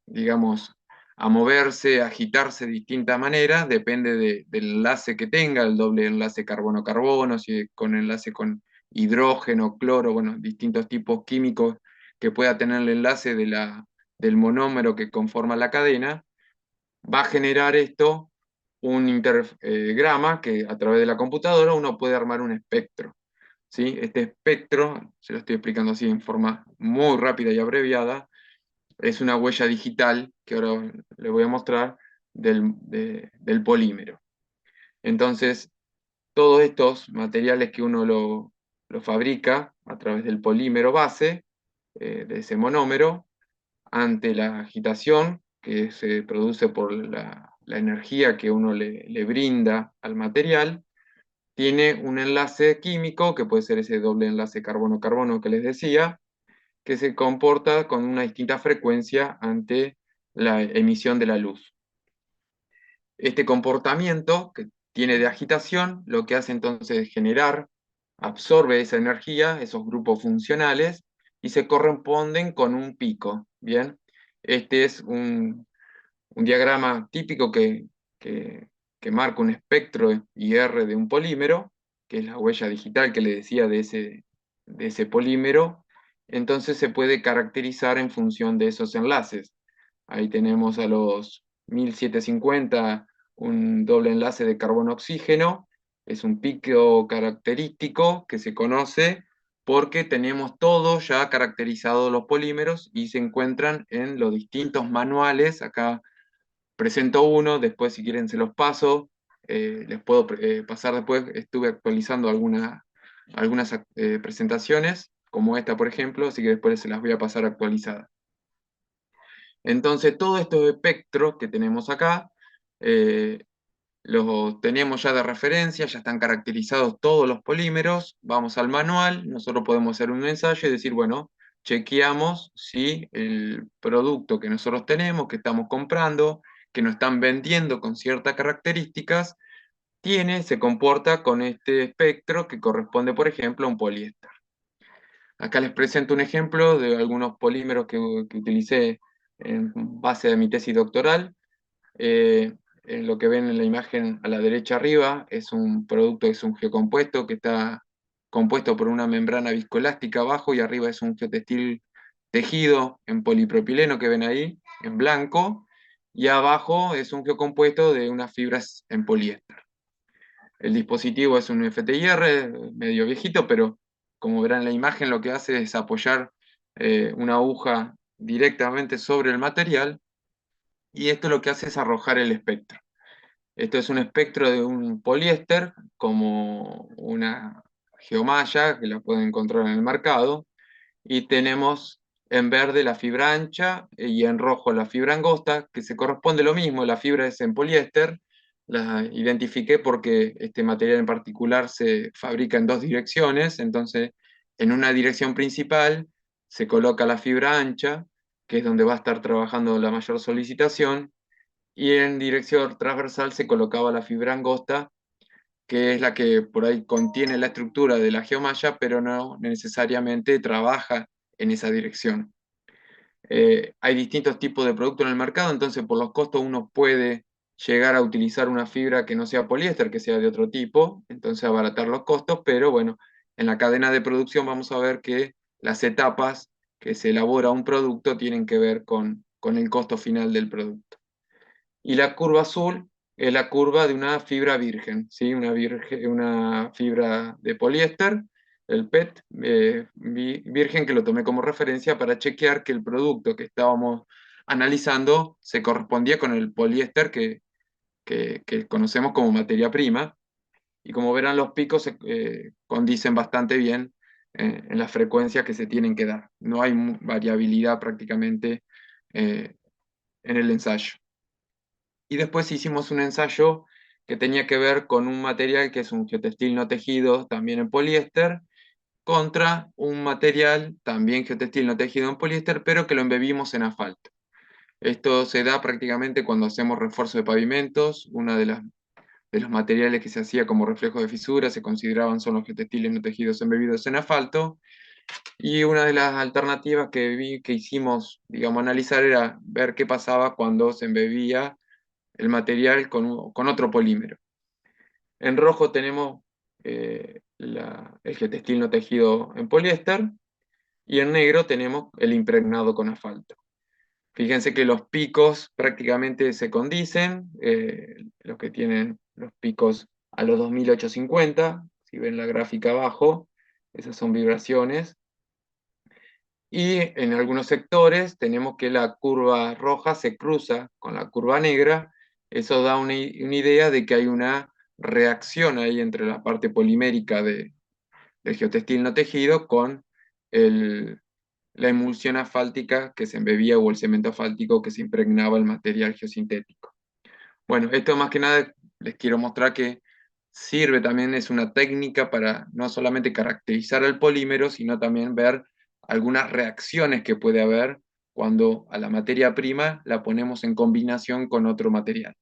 digamos, a moverse, a agitarse de distinta manera, depende del enlace que tenga, el doble enlace carbono-carbono, si con enlace con hidrógeno, cloro, bueno, distintos tipos químicos que pueda tener el enlace del monómero que conforma la cadena, va a generar esto un intergrama que a través de la computadora uno puede armar un espectro. ¿Sí? Este espectro, se lo estoy explicando así en forma muy rápida y abreviada, es una huella digital que ahora le voy a mostrar del polímero. Entonces, todos estos materiales que uno lo fabrica a través del polímero base, de ese monómero, ante la agitación que se produce por la energía que uno le brinda al material, tiene un enlace químico, que puede ser ese doble enlace carbono-carbono que les decía, que se comporta con una distinta frecuencia ante la emisión de la luz. Este comportamiento que tiene de agitación, lo que hace entonces es generar, absorbe esa energía, esos grupos funcionales, y se corresponden con un pico. Bien, este es un diagrama típico que marca un espectro IR de un polímero, que es la huella digital que le decía de ese polímero. Entonces se puede caracterizar en función de esos enlaces. Ahí tenemos a los 1750 un doble enlace de carbono-oxígeno, es un pico característico que se conoce porque tenemos todos ya caracterizados los polímeros y se encuentran en los distintos manuales. Acá presento uno, después si quieren se los paso, les puedo pasar después. Estuve actualizando algunas presentaciones, como esta por ejemplo, así que después se las voy a pasar actualizadas. Entonces, todos estos espectros que tenemos acá, los tenemos ya de referencia, ya están caracterizados todos los polímeros. Vamos al manual, nosotros podemos hacer un ensayo y decir, bueno, chequeamos si el producto que nosotros tenemos, que estamos comprando, que nos están vendiendo con ciertas características, se comporta con este espectro que corresponde, por ejemplo, a un poliéster. Acá les presento un ejemplo de algunos polímeros que utilicé en base de mi tesis doctoral. Lo que ven en la imagen a la derecha arriba es un producto, es un geocompuesto que está compuesto por una membrana viscoelástica abajo y arriba es un geotextil tejido en polipropileno que ven ahí, en blanco, y abajo es un geocompuesto de unas fibras en poliéster. El dispositivo es un FTIR, medio viejito, pero como verán en la imagen lo que hace es apoyar una aguja directamente sobre el material, y esto lo que hace es arrojar el espectro. Esto es un espectro de un poliéster, como una geomalla, que la pueden encontrar en el mercado, y tenemos en verde la fibra ancha y en rojo la fibra angosta, que se corresponde lo mismo, la fibra es en poliéster. La identifiqué porque este material en particular se fabrica en dos direcciones, entonces en una dirección principal se coloca la fibra ancha, que es donde va a estar trabajando la mayor solicitación, y en dirección transversal se colocaba la fibra angosta, que es la que por ahí contiene la estructura de la geomalla, pero no necesariamente trabaja en esa dirección. Hay distintos tipos de productos en el mercado, entonces por los costos uno puede llegar a utilizar una fibra que no sea poliéster, que sea de otro tipo, entonces abaratar los costos, pero bueno, en la cadena de producción vamos a ver que las etapas que se elabora un producto tienen que ver con el costo final del producto. Y la curva azul es la curva de una fibra virgen, ¿sí? Una fibra de poliéster, el PET virgen, que lo tomé como referencia para chequear que el producto que estábamos analizando se correspondía con el poliéster que conocemos como materia prima. Y como verán, los picos se condicen bastante bien en las frecuencias que se tienen que dar. No hay variabilidad prácticamente eh, en el ensayo. Y después hicimos un ensayo que tenía que ver con un material que es un geotextil no tejido, también en poliéster, contra un material también geotextil no tejido en poliéster, pero que lo embebimos en asfalto. Esto se da prácticamente cuando hacemos refuerzo de pavimentos. Una de los materiales que se hacía como reflejo de fisuras se consideraban son los geotextiles no tejidos embebidos en asfalto. Y una de las alternativas que hicimos, digamos, analizar era ver qué pasaba cuando se embebía el material con otro polímero. En rojo tenemos el geotextil no tejido en poliéster y en negro tenemos el impregnado con asfalto. Fíjense que los picos prácticamente se condicen, los que tienen los picos a los 2850, si ven la gráfica abajo, esas son vibraciones. Y en algunos sectores tenemos que la curva roja se cruza con la curva negra. Eso da una idea de que hay una reacción ahí entre la parte polimérica del geotextil no tejido con la emulsión asfáltica que se embebía o el cemento asfáltico que se impregnaba el material geosintético. Bueno, esto más que nada les quiero mostrar que sirve también, es una técnica para no solamente caracterizar el polímero, sino también ver algunas reacciones que puede haber cuando a la materia prima la ponemos en combinación con otro material.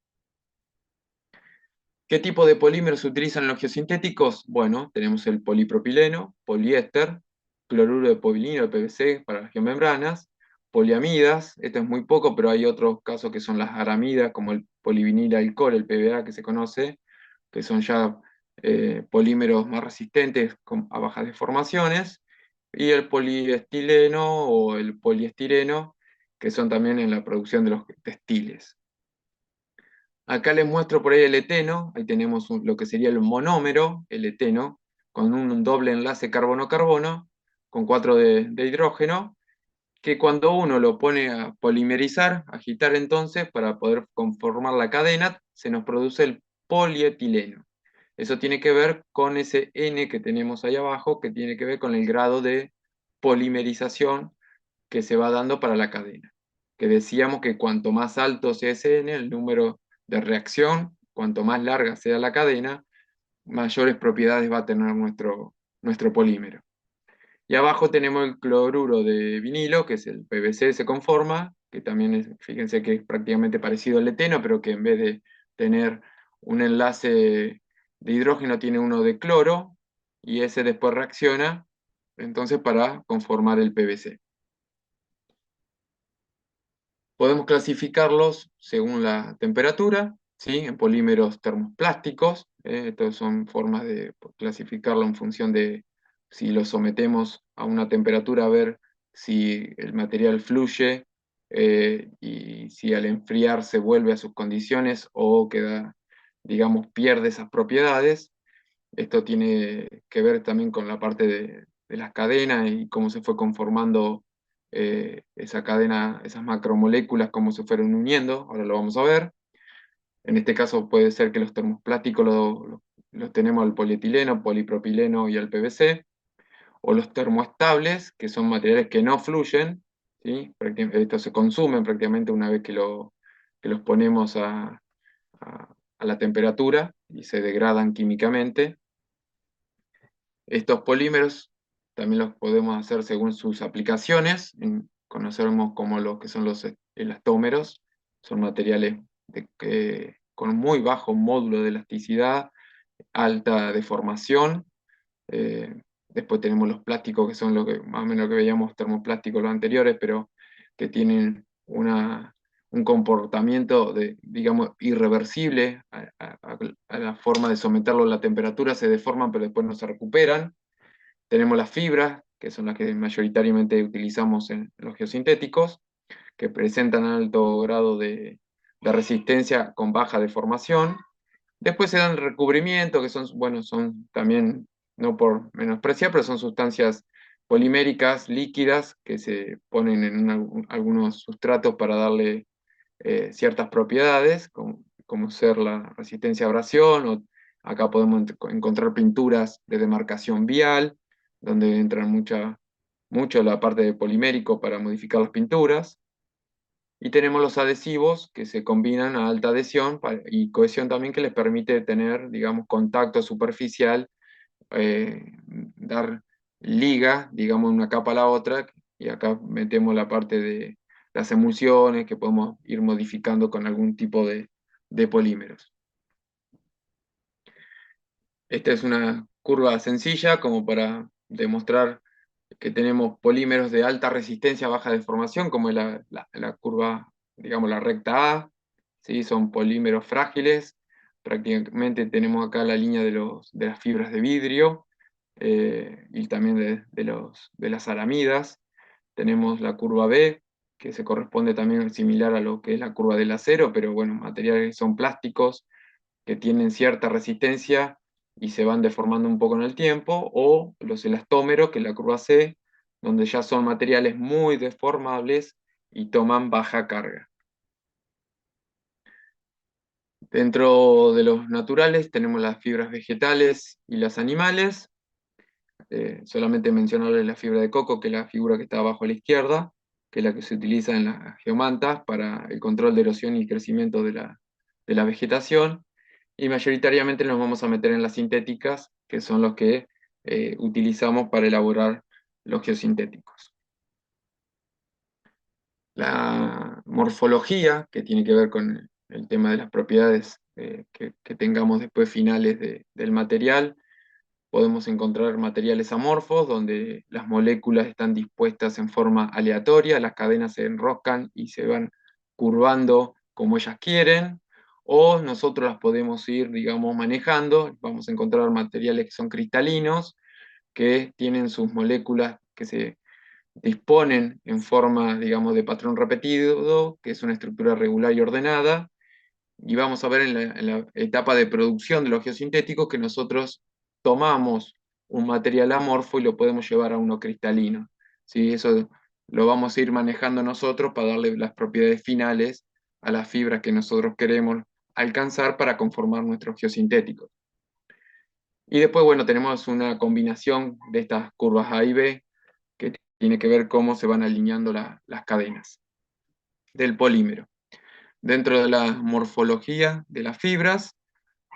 ¿Qué tipo de polímeros se utilizan en los geosintéticos? Bueno, tenemos el polipropileno, poliéster, cloruro de povilino, de PVC para las geomembranas, poliamidas, esto es muy poco, pero hay otros casos que son las aramidas, como el polivinil alcohol, el PVA que se conoce, que son ya polímeros más resistentes a bajas deformaciones, y el poliestileno o el poliestireno, que son también en la producción de los textiles. Acá les muestro por ahí el eteno, ahí tenemos lo que sería el monómero, el eteno, con un doble enlace carbono-carbono, con 4 de hidrógeno, que cuando uno lo pone a polimerizar, agitar entonces, para poder conformar la cadena, se nos produce el polietileno. Eso tiene que ver con ese N que tenemos ahí abajo, que tiene que ver con el grado de polimerización que se va dando para la cadena. Que decíamos que cuanto más alto sea ese N, el número de reacción, cuanto más larga sea la cadena, mayores propiedades va a tener nuestro polímero. Y abajo tenemos el cloruro de vinilo, que es el PVC, se conforma, que también es, fíjense que es prácticamente parecido al eteno, pero que en vez de tener un enlace de hidrógeno, tiene uno de cloro, y ese después reacciona, entonces, para conformar el PVC. Podemos clasificarlos según la temperatura, ¿sí? En polímeros termoplásticos. Estas son formas de clasificarlo en función de si lo sometemos a una temperatura, a ver si el material fluye y si al enfriar se vuelve a sus condiciones o queda, digamos, pierde esas propiedades. Esto tiene que ver también con la parte de las cadenas y cómo se fue conformando esa cadena, esas macromoléculas, cómo se fueron uniendo. Ahora lo vamos a ver. En este caso puede ser que los termoplásticos los tenemos al polietileno, polipropileno y al PVC, o los termoestables, que son materiales que no fluyen, ¿sí? Estos se consumen prácticamente una vez que los ponemos a la temperatura y se degradan químicamente. Estos polímeros también los podemos hacer según sus aplicaciones. Conocemos como lo que son los elastómeros. Son materiales con muy bajo módulo de elasticidad, alta deformación. Después tenemos los plásticos, que son lo que más o menos lo que veíamos termoplásticos los anteriores, pero que tienen un comportamiento digamos, irreversible a la forma de someterlo a la temperatura, se deforman pero después no se recuperan. Tenemos las fibras, que son las que mayoritariamente utilizamos en los geosintéticos, que presentan alto grado de resistencia con baja deformación. Después se dan recubrimiento, que son, bueno, son también, no por menospreciar, pero son sustancias poliméricas líquidas que se ponen en algunos sustratos para darle ciertas propiedades, como ser la resistencia a abrasión, o acá podemos encontrar pinturas de demarcación vial, donde entran mucho la parte de polimérico para modificar las pinturas. Y tenemos los adhesivos que se combinan a alta adhesión y cohesión también, que les permite tener, digamos, contacto superficial, dar liga, digamos, una capa a la otra, y acá metemos la parte de las emulsiones que podemos ir modificando con algún tipo de polímeros. Esta es una curva sencilla como para demostrar que tenemos polímeros de alta resistencia a baja deformación, como es la curva, digamos, la recta A, ¿sí? Son polímeros frágiles. Prácticamente tenemos acá la línea de las fibras de vidrio, y también de las aramidas. Tenemos la curva B, que se corresponde también similar a lo que es la curva del acero, pero bueno, materiales que son plásticos, que tienen cierta resistencia y se van deformando un poco en el tiempo, o los elastómeros, que es la curva C, donde ya son materiales muy deformables y toman baja carga. Dentro de los naturales tenemos las fibras vegetales y las animales. Solamente mencionarles la fibra de coco, que es la figura que está abajo a la izquierda, que es la que se utiliza en las geomantas para el control de erosión y crecimiento de la vegetación. Y mayoritariamente nos vamos a meter en las sintéticas, que son los que utilizamos para elaborar los geosintéticos. La morfología, que tiene que ver con el tema de las propiedades que tengamos después finales del material. Podemos encontrar materiales amorfos, donde las moléculas están dispuestas en forma aleatoria, las cadenas se enroscan y se van curvando como ellas quieren, o nosotros las podemos ir, digamos, manejando. Vamos a encontrar materiales que son cristalinos, que tienen sus moléculas que se disponen en forma, digamos, de patrón repetido, que es una estructura regular y ordenada, y vamos a ver en la etapa de producción de los geosintéticos que nosotros tomamos un material amorfo y lo podemos llevar a uno cristalino. ¿Sí? Eso lo vamos a ir manejando nosotros para darle las propiedades finales a las fibras que nosotros queremos alcanzar para conformar nuestros geosintéticos. Y después, bueno, tenemos una combinación de estas curvas A y B, que tiene que ver cómo se van alineando las cadenas del polímero. Dentro de la morfología de las fibras,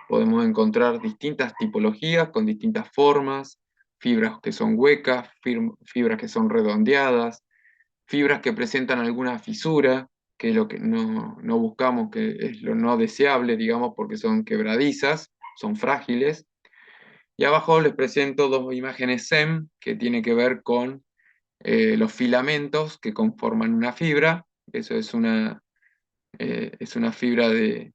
podemos encontrar distintas tipologías con distintas formas, fibras que son huecas, fibras que son redondeadas, fibras que presentan alguna fisura, que es lo que no buscamos, que es lo no deseable, digamos, porque son quebradizas, son frágiles. Y abajo les presento dos imágenes SEM que tienen que ver con los filamentos que conforman una fibra. Eso es una fibra de,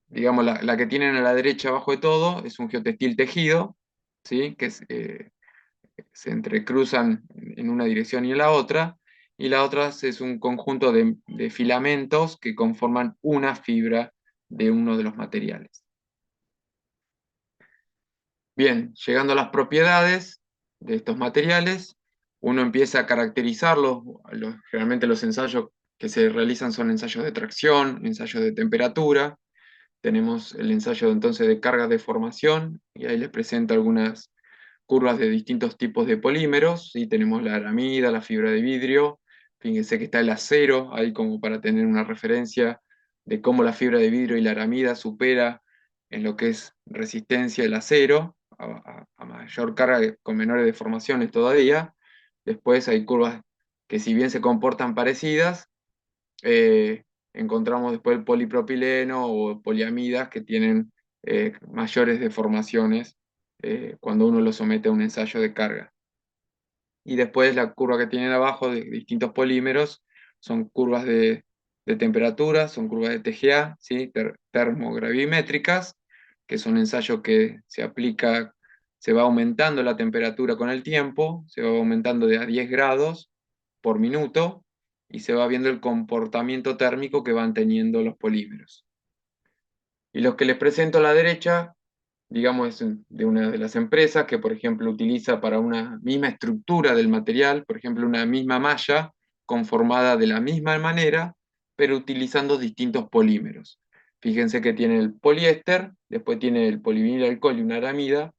digamos, la que tienen a la derecha abajo de todo, es un geotextil tejido, ¿sí? Que se entrecruzan en una dirección y en la otra, y la otra es un conjunto de filamentos que conforman una fibra de uno de los materiales. Bien, llegando a las propiedades de estos materiales, uno empieza a caracterizarlos. Generalmente los ensayos que se realizan son ensayos de tracción, ensayos de temperatura. Tenemos el ensayo entonces de cargas de formación, y ahí les presento algunas curvas de distintos tipos de polímeros. ¿Sí? Tenemos la aramida, la fibra de vidrio. Fíjense que está el acero ahí como para tener una referencia de cómo la fibra de vidrio y la aramida supera en lo que es resistencia el acero a mayor carga con menores deformaciones todavía. Después hay curvas que, si bien se comportan parecidas, encontramos después el polipropileno o poliamidas que tienen mayores deformaciones cuando uno lo somete a un ensayo de carga. Y después la curva que tienen abajo de distintos polímeros son curvas de temperatura, son curvas de TGA, ¿sí? Termogravimétricas, que son ensayos que se aplica se va aumentando la temperatura con el tiempo, se va aumentando de a 10 grados por minuto y se va viendo el comportamiento térmico que van teniendo los polímeros. Y los que les presento a la derecha, digamos, es de una de las empresas que, por ejemplo, utiliza para una misma estructura del material, por ejemplo, una misma malla conformada de la misma manera, pero utilizando distintos polímeros. Fíjense que tiene el poliéster, después tiene el polivinil alcohol y una aramida,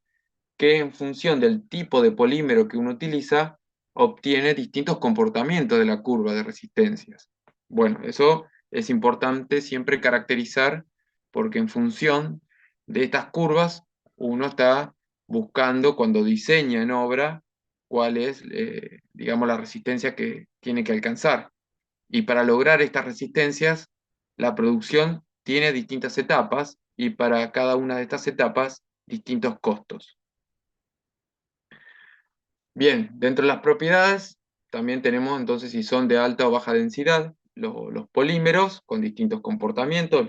que en función del tipo de polímero que uno utiliza, obtiene distintos comportamientos de la curva de resistencias. Bueno, eso es importante siempre caracterizar porque en función de estas curvas uno está buscando cuando diseña en obra cuál es, digamos, la resistencia que tiene que alcanzar. Y para lograr estas resistencias, la producción tiene distintas etapas y para cada una de estas etapas distintos costos. Bien, dentro de las propiedades también tenemos entonces si son de alta o baja densidad, los polímeros con distintos comportamientos,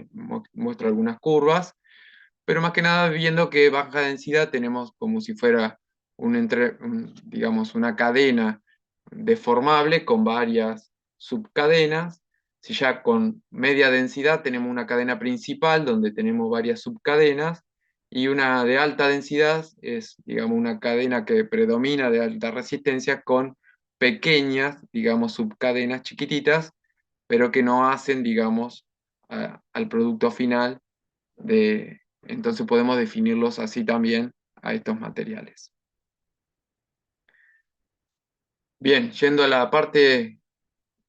muestro algunas curvas, pero más que nada viendo que baja densidad tenemos como si fuera digamos, una cadena deformable con varias subcadenas. Si ya con media densidad tenemos una cadena principal donde tenemos varias subcadenas, y una de alta densidad es, digamos, una cadena que predomina de alta resistencia con pequeñas, digamos, subcadenas chiquititas, pero que no hacen, digamos, al producto final entonces podemos definirlos así también a estos materiales. Bien, yendo a la parte,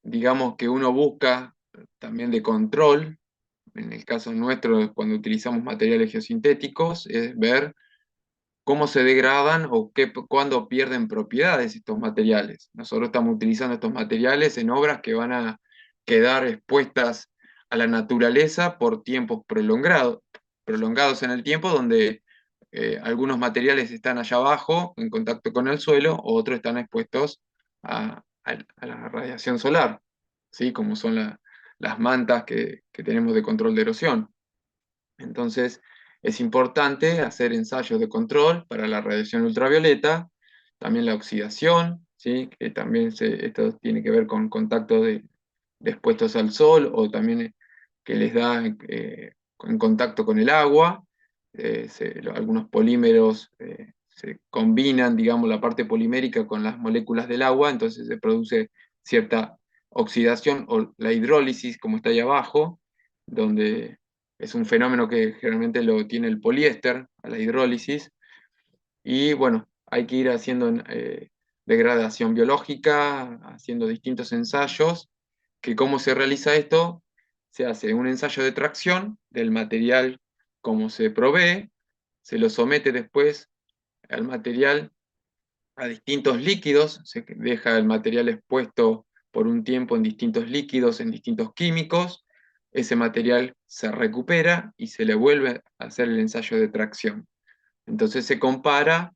digamos, que uno busca también de control, en el caso nuestro, cuando utilizamos materiales geosintéticos, es ver cómo se degradan o cuándo pierden propiedades estos materiales. Nosotros estamos utilizando estos materiales en obras que van a quedar expuestas a la naturaleza por tiempos prolongados en el tiempo, donde algunos materiales están allá abajo en contacto con el suelo, otros están expuestos a la radiación solar, ¿sí? Como son las mantas que tenemos de control de erosión. Entonces, es importante hacer ensayos de control para la radiación ultravioleta, también la oxidación, ¿sí? Que también esto tiene que ver con contacto de expuestos al sol o también que les da en contacto con el agua. Algunos polímeros se combinan, digamos, la parte polimérica con las moléculas del agua, entonces se produce cierta oxidación o la hidrólisis, como está ahí abajo, donde es un fenómeno que generalmente lo tiene el poliéster, a la hidrólisis, y bueno, hay que ir haciendo degradación biológica, haciendo distintos ensayos, que cómo se realiza esto, se hace un ensayo de tracción del material como se provee, se lo somete después al material a distintos líquidos, se deja el material expuesto por un tiempo en distintos líquidos, en distintos químicos, ese material se recupera y se le vuelve a hacer el ensayo de tracción. Entonces se compara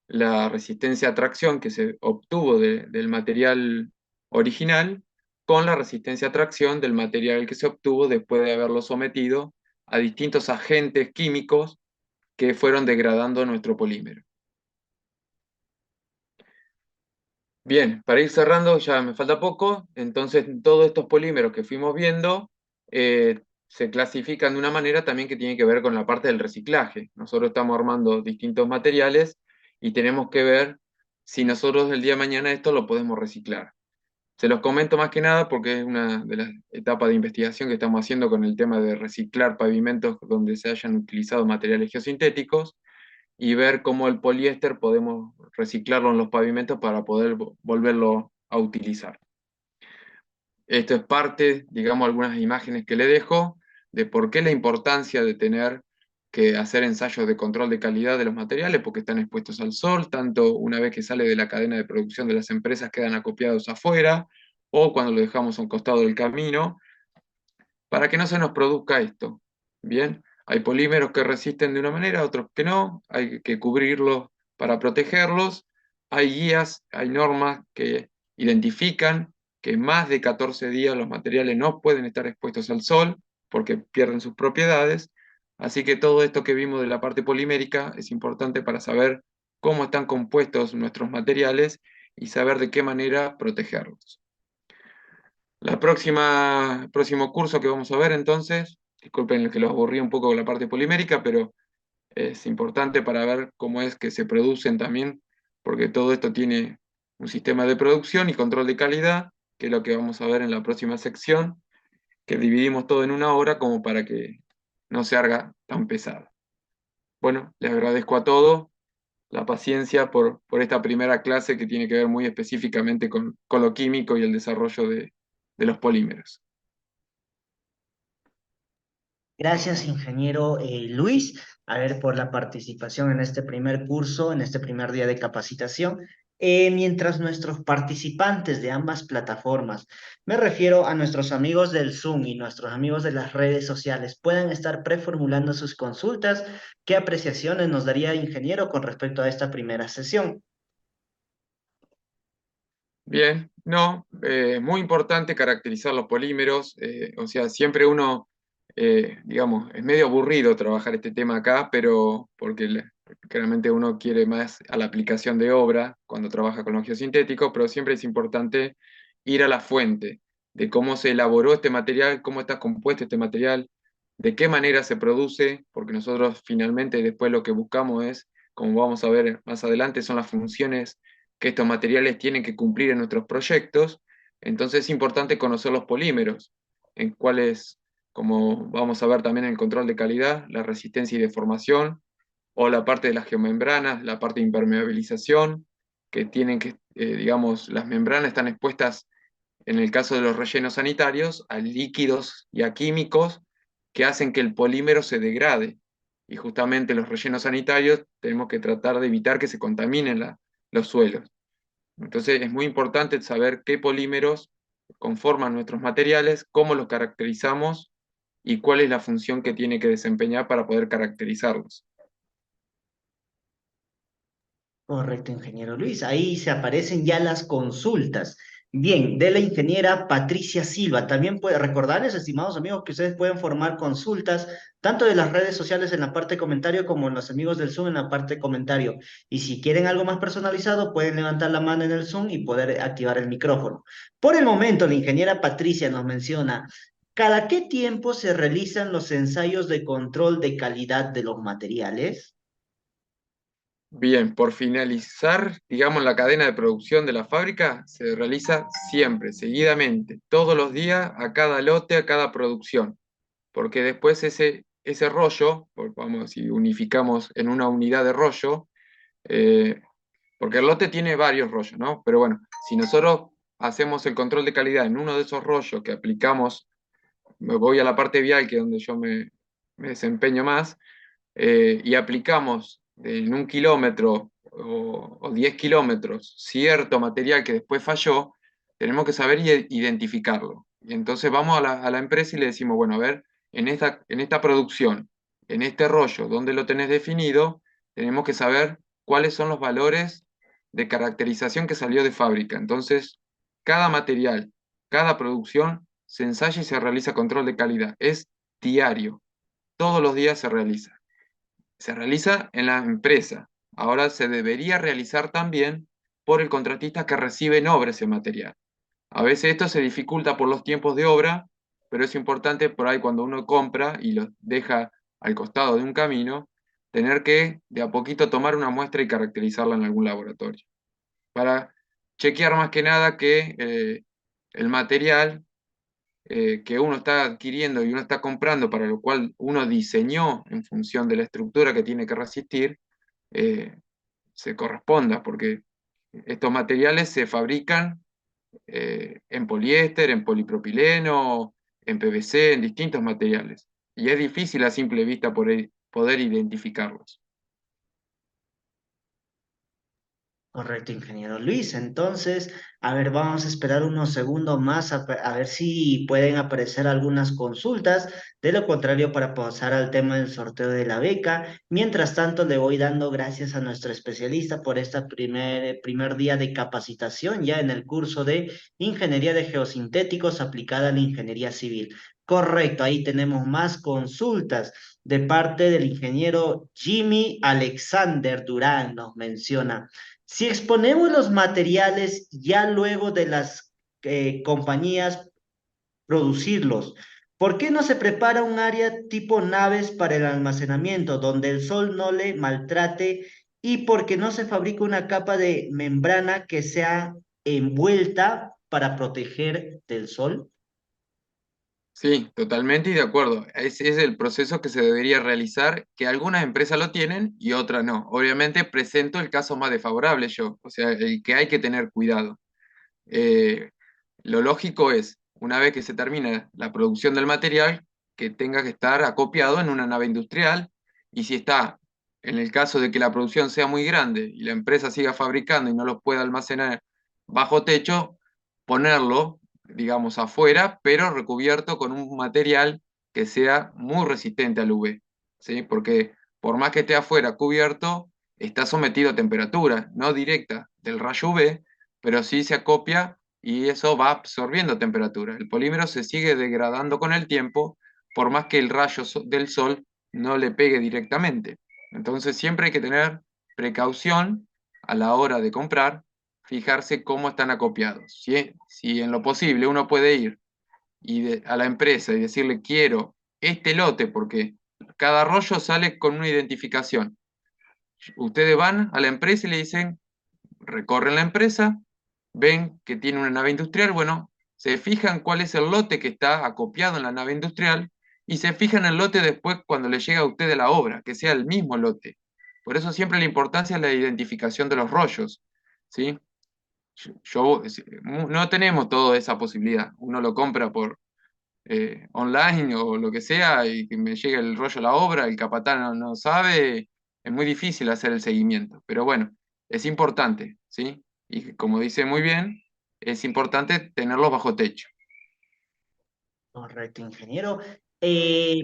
la resistencia a tracción que se obtuvo del material original con la resistencia a tracción del material que se obtuvo después de haberlo sometido a distintos agentes químicos que fueron degradando nuestro polímero. Bien, para ir cerrando, ya me falta poco, entonces todos estos polímeros que fuimos viendo se clasifican de una manera también que tiene que ver con la parte del reciclaje. Nosotros estamos armando distintos materiales y tenemos que ver si nosotros el día de mañana esto lo podemos reciclar. Se los comento más que nada porque es una de las etapas de investigación que estamos haciendo con el tema de reciclar pavimentos donde se hayan utilizado materiales geosintéticos y ver cómo el poliéster podemos reciclarlo en los pavimentos para poder volverlo a utilizar. Esto es parte, digamos, algunas imágenes que le dejo de por qué la importancia de tener que hacer ensayos de control de calidad de los materiales, porque están expuestos al sol, tanto una vez que sale de la cadena de producción de las empresas quedan acopiados afuera, o cuando lo dejamos a un costado del camino, para que no se nos produzca esto. Bien, hay polímeros que resisten de una manera, otros que no, hay que cubrirlos para protegerlos. Hay guías, hay normas que identifican que más de 14 días los materiales no pueden estar expuestos al sol porque pierden sus propiedades. Así que todo esto que vimos de la parte polimérica es importante para saber cómo están compuestos nuestros materiales y saber de qué manera protegerlos. Próximo curso que vamos a ver entonces, disculpen que los aburrí un poco con la parte polimérica, pero es importante para ver cómo es que se producen también, porque todo esto tiene un sistema de producción y control de calidad, que es lo que vamos a ver en la próxima sección, que dividimos todo en una hora como para que no se haga tan pesado. Bueno, les agradezco a todos la paciencia por esta primera clase que tiene que ver muy específicamente con lo químico y el desarrollo de los polímeros. Gracias, ingeniero Luis, a ver, por la participación en este primer curso, en este primer día de capacitación. Mientras nuestros participantes de ambas plataformas, me refiero a nuestros amigos del Zoom y nuestros amigos de las redes sociales, puedan estar preformulando sus consultas, ¿qué apreciaciones nos daría ingeniero con respecto a esta primera sesión? Bien, no, muy importante caracterizar los polímeros, o sea, siempre uno, digamos, es medio aburrido trabajar este tema acá, pero porque claramente uno quiere más a la aplicación de obra cuando trabaja con los geosintéticos, pero siempre es importante ir a la fuente de cómo se elaboró este material, cómo está compuesto este material, de qué manera se produce, porque nosotros finalmente después lo que buscamos es, como vamos a ver más adelante, son las funciones que estos materiales tienen que cumplir en nuestros proyectos, entonces es importante conocer los polímeros, en cuáles, como vamos a ver también en el control de calidad, la resistencia y deformación, o la parte de las geomembranas, la parte de impermeabilización, que tienen que, digamos, las membranas están expuestas, en el caso de los rellenos sanitarios, a líquidos y a químicos que hacen que el polímero se degrade. Y justamente los rellenos sanitarios tenemos que tratar de evitar que se contaminen los suelos. Entonces es muy importante saber qué polímeros conforman nuestros materiales, cómo los caracterizamos y cuál es la función que tiene que desempeñar para poder caracterizarlos. Correcto, ingeniero Luis. Ahí se aparecen ya las consultas. Bien, de la ingeniera Patricia Silva. También puede recordarles, estimados amigos, que ustedes pueden formar consultas tanto de las redes sociales en la parte comentario como en los amigos del Zoom en la parte comentario. Y si quieren algo más personalizado, pueden levantar la mano en el Zoom y poder activar el micrófono. Por el momento, la ingeniera Patricia nos menciona, ¿cada qué tiempo se realizan los ensayos de control de calidad de los materiales? Bien, por finalizar, digamos, la cadena de producción de la fábrica se realiza siempre, seguidamente, todos los días, a cada lote, a cada producción, porque después ese rollo, vamos, si unificamos en una unidad de rollo, eh, porque el lote tiene varios rollos, ¿no? Pero bueno, si nosotros hacemos el control de calidad en uno de esos rollos que aplicamos, me voy a la parte vial, que es donde yo me desempeño más, y aplicamos en 1 kilómetro o 10 kilómetros cierto material que después falló, tenemos que saber identificarlo. Y entonces vamos a la empresa y le decimos, bueno, a ver, en esta producción, en este rollo, ¿dónde lo tenés definido? Tenemos que saber cuáles son los valores de caracterización que salió de fábrica. Entonces, cada material, cada producción se ensaya y se realiza control de calidad. Es diario, todos los días se realiza. Se realiza en la empresa. Ahora se debería realizar también por el contratista que recibe en obra ese material. A veces esto se dificulta por los tiempos de obra, pero es importante por ahí cuando uno compra y lo deja al costado de un camino, tener que de a poquito tomar una muestra y caracterizarla en algún laboratorio. Para chequear más que nada que el material que uno está adquiriendo y uno está comprando, para lo cual uno diseñó en función de la estructura que tiene que resistir, eh, se corresponda, porque estos materiales se fabrican en poliéster, en polipropileno, en PVC, en distintos materiales. Y es difícil a simple vista poder identificarlos. Correcto, ingeniero Luis. Entonces, a ver, vamos a esperar unos segundos más a ver si pueden aparecer algunas consultas. De lo contrario, para pasar al tema del sorteo de la beca. Mientras tanto, le voy dando gracias a nuestro especialista por este primer día de capacitación ya en el curso de Ingeniería de Geosintéticos aplicada a la Ingeniería Civil. Correcto, ahí tenemos más consultas. de parte del ingeniero Jimmy Alexander Durán, nos menciona. Si exponemos los materiales ya luego de las compañías producirlos, ¿por qué no se prepara un área tipo naves para el almacenamiento donde el sol no le maltrate y por qué no se fabrica una capa de membrana que sea envuelta para proteger del sol? Sí, totalmente y de acuerdo. Ese es el proceso que se debería realizar, que algunas empresas lo tienen y otras no. Obviamente presento el caso más desfavorable yo, o sea, el que hay que tener cuidado. Eh, lo lógico es, una vez que se termina la producción del material, que tenga que estar acopiado en una nave industrial y si está, en el caso de que la producción sea muy grande y la empresa siga fabricando y no los pueda almacenar bajo techo, ponerlo, digamos, afuera, pero recubierto con un material que sea muy resistente al UV, ¿sí? Porque por más que esté afuera cubierto, está sometido a temperatura, no directa del rayo UV, pero sí se acopia y eso va absorbiendo temperatura. El polímero se sigue degradando con el tiempo, por más que el rayo del sol no le pegue directamente. Entonces siempre hay que tener precaución a la hora de comprar, fijarse cómo están acopiados. Si en lo posible uno puede ir a la empresa y decirle quiero este lote, porque cada rollo sale con una identificación. Ustedes van a la empresa y le dicen, recorren la empresa, ven que tiene una nave industrial, bueno, se fijan cuál es el lote que está acopiado en la nave industrial y se fijan el lote después cuando le llega a ustedes la obra, que sea el mismo lote. Por eso siempre la importancia es la identificación de los rollos, ¿sí? No tenemos toda esa posibilidad. Uno lo compra por online o lo que sea y que me llegue el rollo a la obra, el capatán no sabe, es muy difícil hacer el seguimiento. Pero bueno, es importante, ¿sí? Y como dice muy bien, es importante tenerlos bajo techo. Correcto, ingeniero.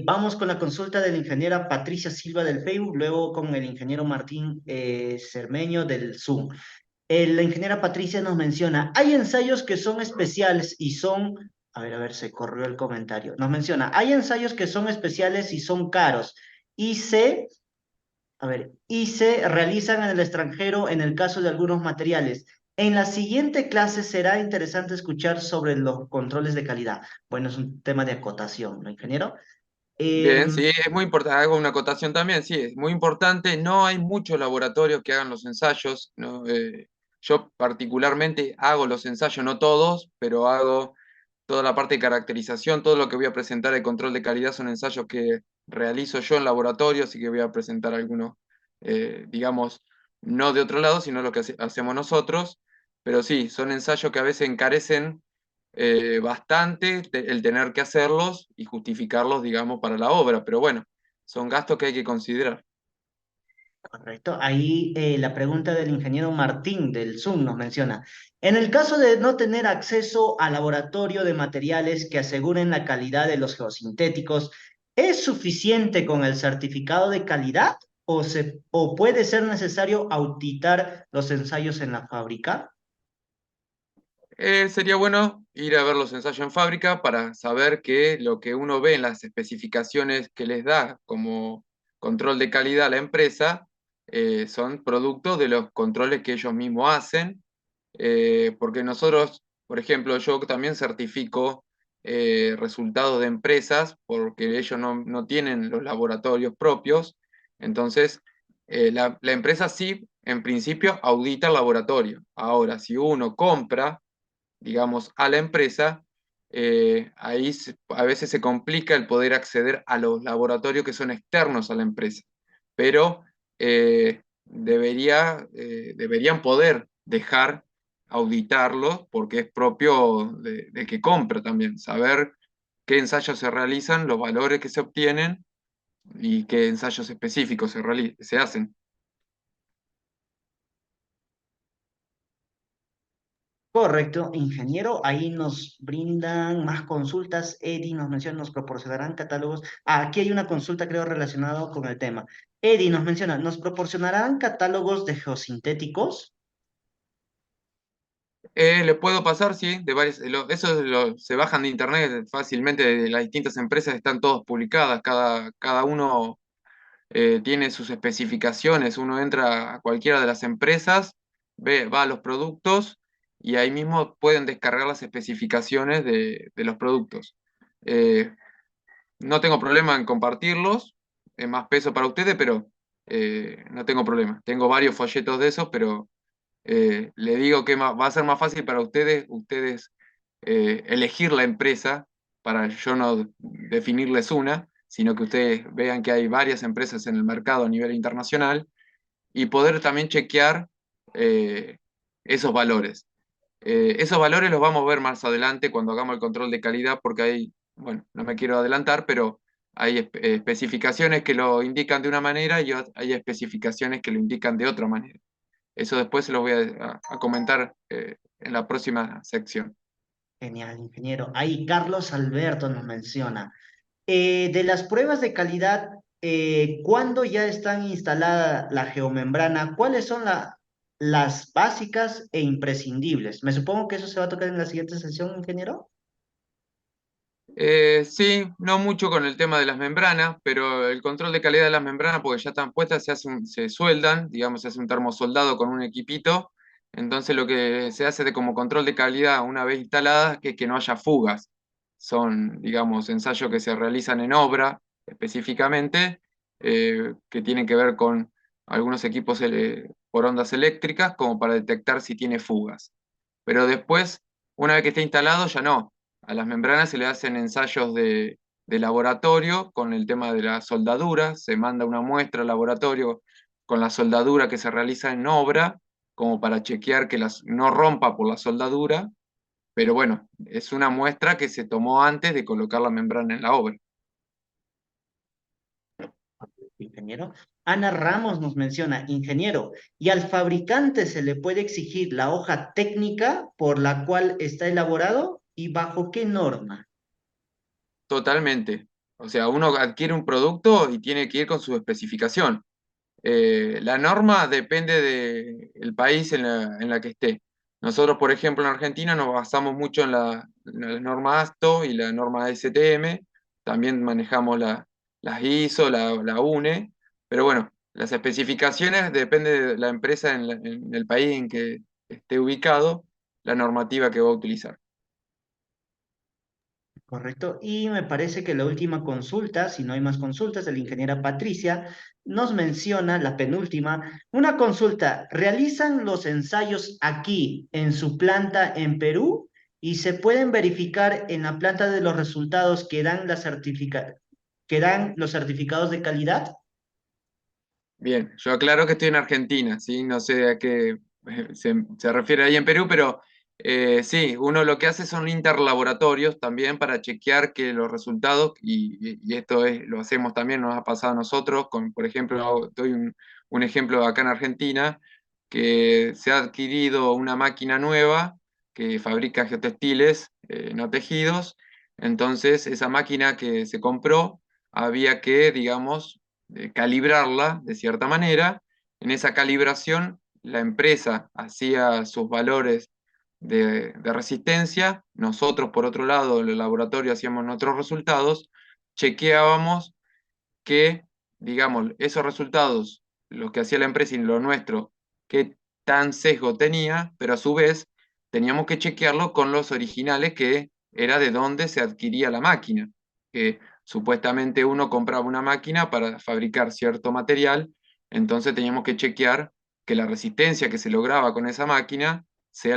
Vamos con la consulta de la ingeniera Patricia Silva del Facebook, luego con el ingeniero Martín Cermeño del Zoom. La ingeniera Patricia nos menciona, hay ensayos que son especiales y son, a ver, se corrió el comentario. Nos menciona, hay ensayos que son especiales y son caros y y se realizan en el extranjero en el caso de algunos materiales. En la siguiente clase será interesante escuchar sobre los controles de calidad. Bueno, es un tema de acotación, ¿no, ingeniero? Bien, Em, sí, es muy importante. Hago una acotación también, sí, es muy importante. No hay muchos laboratorios que hagan los ensayos, ¿no? Yo particularmente hago los ensayos, no todos, pero hago toda la parte de caracterización, todo lo que voy a presentar de control de calidad son ensayos que realizo yo en laboratorio, así que voy a presentar algunos, digamos, no de otro lado, sino lo que hacemos nosotros. Pero sí, son ensayos que a veces encarecen bastante el tener que hacerlos y justificarlos, digamos, para la obra. Pero bueno, son gastos que hay que considerar. Correcto. Ahí la pregunta del ingeniero Martín del Zoom nos menciona, en el caso de no tener acceso al laboratorio de materiales que aseguren la calidad de los geosintéticos, ¿es suficiente con el certificado de calidad o puede ser necesario auditar los ensayos en la fábrica? Sería bueno ir a ver los ensayos en fábrica para saber que lo que uno ve en las especificaciones que les da como control de calidad a la empresa son productos de los controles que ellos mismos hacen, porque nosotros, por ejemplo, yo también certifico resultados de empresas porque ellos no tienen los laboratorios propios, entonces la empresa sí, en principio, audita el laboratorio. Ahora, si uno compra digamos, a la empresa, ahí a veces se complica el poder acceder a los laboratorios que son externos a la empresa, pero deberían poder dejar auditarlos porque es propio de que compra también, saber qué ensayos se realizan, los valores que se obtienen y qué ensayos específicos se hacen. Correcto, ingeniero. Ahí nos brindan más consultas. Eddie nos menciona, nos proporcionarán catálogos. Aquí hay una consulta, creo, relacionada con el tema. Eddie nos menciona, ¿nos proporcionarán catálogos de geosintéticos? Le puedo pasar, sí, de varios, se bajan de internet fácilmente de las distintas empresas, están todas publicadas, cada uno tiene sus especificaciones, uno entra a cualquiera de las empresas, va a los productos y ahí mismo pueden descargar las especificaciones de los productos. Eh, no tengo problema en compartirlos, es más peso para ustedes, pero no tengo problema. Tengo varios folletos de esos, pero le digo que va a ser más fácil para ustedes elegir la empresa para yo no definirles una, sino que ustedes vean que hay varias empresas en el mercado a nivel internacional y poder también chequear eh, esos valores. Esos valores los vamos a ver más adelante cuando hagamos el control de calidad, porque hay, bueno, no me quiero adelantar, pero hay especificaciones que lo indican de una manera y hay especificaciones que lo indican de otra manera. Eso después se lo voy a comentar en la próxima sección. Genial, ingeniero. Ahí Carlos Alberto nos menciona. De las pruebas de calidad, ¿cuándo ya están instalada la geomembrana? ¿Cuáles son las básicas e imprescindibles? Me supongo que eso se va a tocar en la siguiente sesión, ingeniero. Sí, no mucho con el tema de las membranas, pero el control de calidad de las membranas, porque ya están puestas, se sueldan, digamos, se hace un termosoldado con un equipito. Entonces lo que se hace como control de calidad una vez instaladas es que no haya fugas. Son, digamos, ensayos que se realizan en obra específicamente, que tienen que ver con algunos equipos por ondas eléctricas, como para detectar si tiene fugas. Pero después, una vez que esté instalado, ya no. A las membranas se le hacen ensayos de laboratorio con el tema de la soldadura, se manda una muestra al laboratorio con la soldadura que se realiza en obra, como para chequear que no rompa por la soldadura, pero bueno, es una muestra que se tomó antes de colocar la membrana en la obra. Ingeniero. Ana Ramos nos menciona, ingeniero, ¿y al fabricante se le puede exigir la hoja técnica por la cual está elaborado y bajo qué norma? Totalmente. O sea, uno adquiere un producto y tiene que ir con su especificación. La norma depende del país en la que esté. Nosotros, por ejemplo, en Argentina nos basamos mucho en la norma ASTO y la norma STM. También manejamos las ISO, la UNE. Pero bueno, las especificaciones depende de la empresa en el país en que esté ubicado, la normativa que va a utilizar. Correcto. Y me parece que la última consulta, si no hay más consultas, de la ingeniera Patricia nos menciona, la penúltima, una consulta. ¿Realizan los ensayos aquí en su planta en Perú y se pueden verificar en la planta de los resultados que dan los certificados de calidad? Bien, yo aclaro que estoy en Argentina, ¿sí? No sé a qué se refiere ahí en Perú, pero sí, uno lo que hace son interlaboratorios también para chequear que los resultados, y esto lo hacemos también, nos ha pasado a nosotros, por ejemplo, doy un ejemplo acá en Argentina, que se ha adquirido una máquina nueva que fabrica geotextiles, no tejidos, entonces esa máquina que se compró había que, digamos, calibrarla de cierta manera. En esa calibración, la empresa hacía sus valores de resistencia, nosotros, por otro lado, en el laboratorio hacíamos nuestros resultados, chequeábamos que, digamos, esos resultados, lo que hacía la empresa y lo nuestro, qué tan sesgo tenía, pero a su vez teníamos que chequearlo con los originales, que era de dónde se adquiría la máquina, que supuestamente uno compraba una máquina para fabricar cierto material, entonces teníamos que chequear que la resistencia que se lograba con esa máquina sea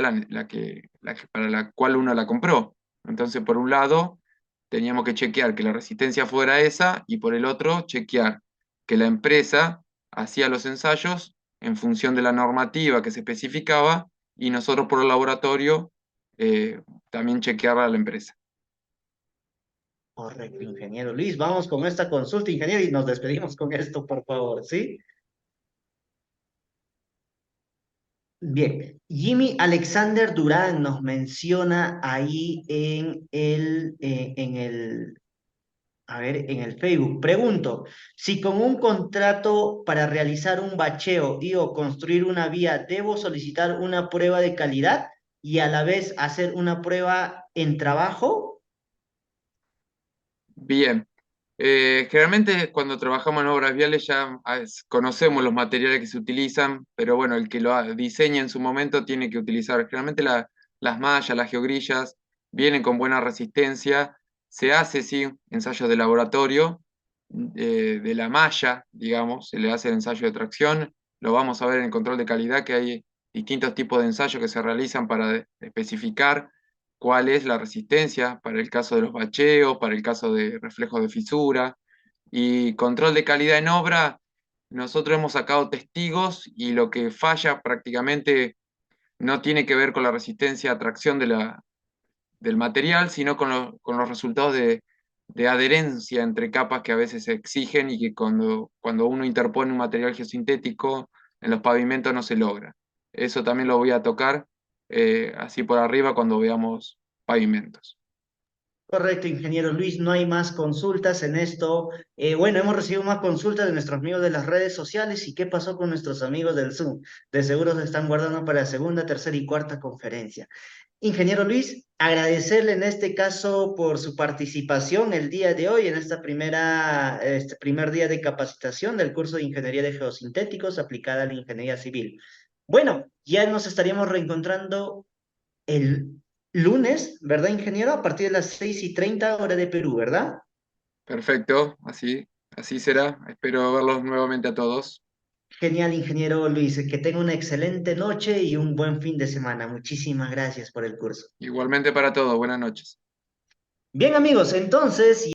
para la cual uno la compró. Entonces, por un lado, teníamos que chequear que la resistencia fuera esa y por el otro chequear que la empresa hacía los ensayos en función de la normativa que se especificaba y nosotros por el laboratorio también chequearla a la empresa. Correcto, ingeniero Luis. Vamos con esta consulta, ingeniero, y nos despedimos con esto, por favor, ¿sí? Bien, Jimmy Alexander Durán nos menciona ahí a ver, en el Facebook. Pregunto, si con un contrato para realizar un bacheo y o construir una vía, ¿debo solicitar una prueba de calidad? y a la vez hacer una prueba en trabajo? Bien. Generalmente cuando trabajamos en obras viales ya conocemos los materiales que se utilizan, pero bueno, el que diseña en su momento tiene que utilizar. Generalmente las mallas, las geogrillas vienen con buena resistencia. Se hace, sí, ensayos de laboratorio de la malla, digamos, se le hace el ensayo de tracción. Lo vamos a ver en el control de calidad, que hay distintos tipos de ensayos que se realizan para especificar cuál es la resistencia para el caso de los bacheos, para el caso de reflejos de fisura. Y control de calidad en obra, nosotros hemos sacado testigos y lo que falla prácticamente no tiene que ver con la resistencia a tracción del material, sino con los resultados de adherencia entre capas que a veces se exigen y que cuando uno interpone un material geosintético en los pavimentos no se logra. Eso también lo voy a tocar así por arriba cuando veamos pavimentos. Correcto, ingeniero Luis, no hay más consultas en esto. Bueno, hemos recibido más consultas de nuestros amigos de las redes sociales. ¿Y qué pasó con nuestros amigos del Zoom? De seguro se están guardando para la segunda, tercera y cuarta conferencia. Ingeniero Luis, agradecerle en este caso por su participación el día de hoy en este primer día de capacitación del curso de Ingeniería de Geosintéticos aplicada a la Ingeniería Civil. Bueno, ya nos estaríamos reencontrando el lunes, ¿verdad, ingeniero? A partir de las 6:30 hora de Perú, ¿verdad? Perfecto, así será. Espero verlos nuevamente a todos. Genial, ingeniero Luis. Que tenga una excelente noche y un buen fin de semana. Muchísimas gracias por el curso. Igualmente para todos, buenas noches. Bien, amigos, entonces...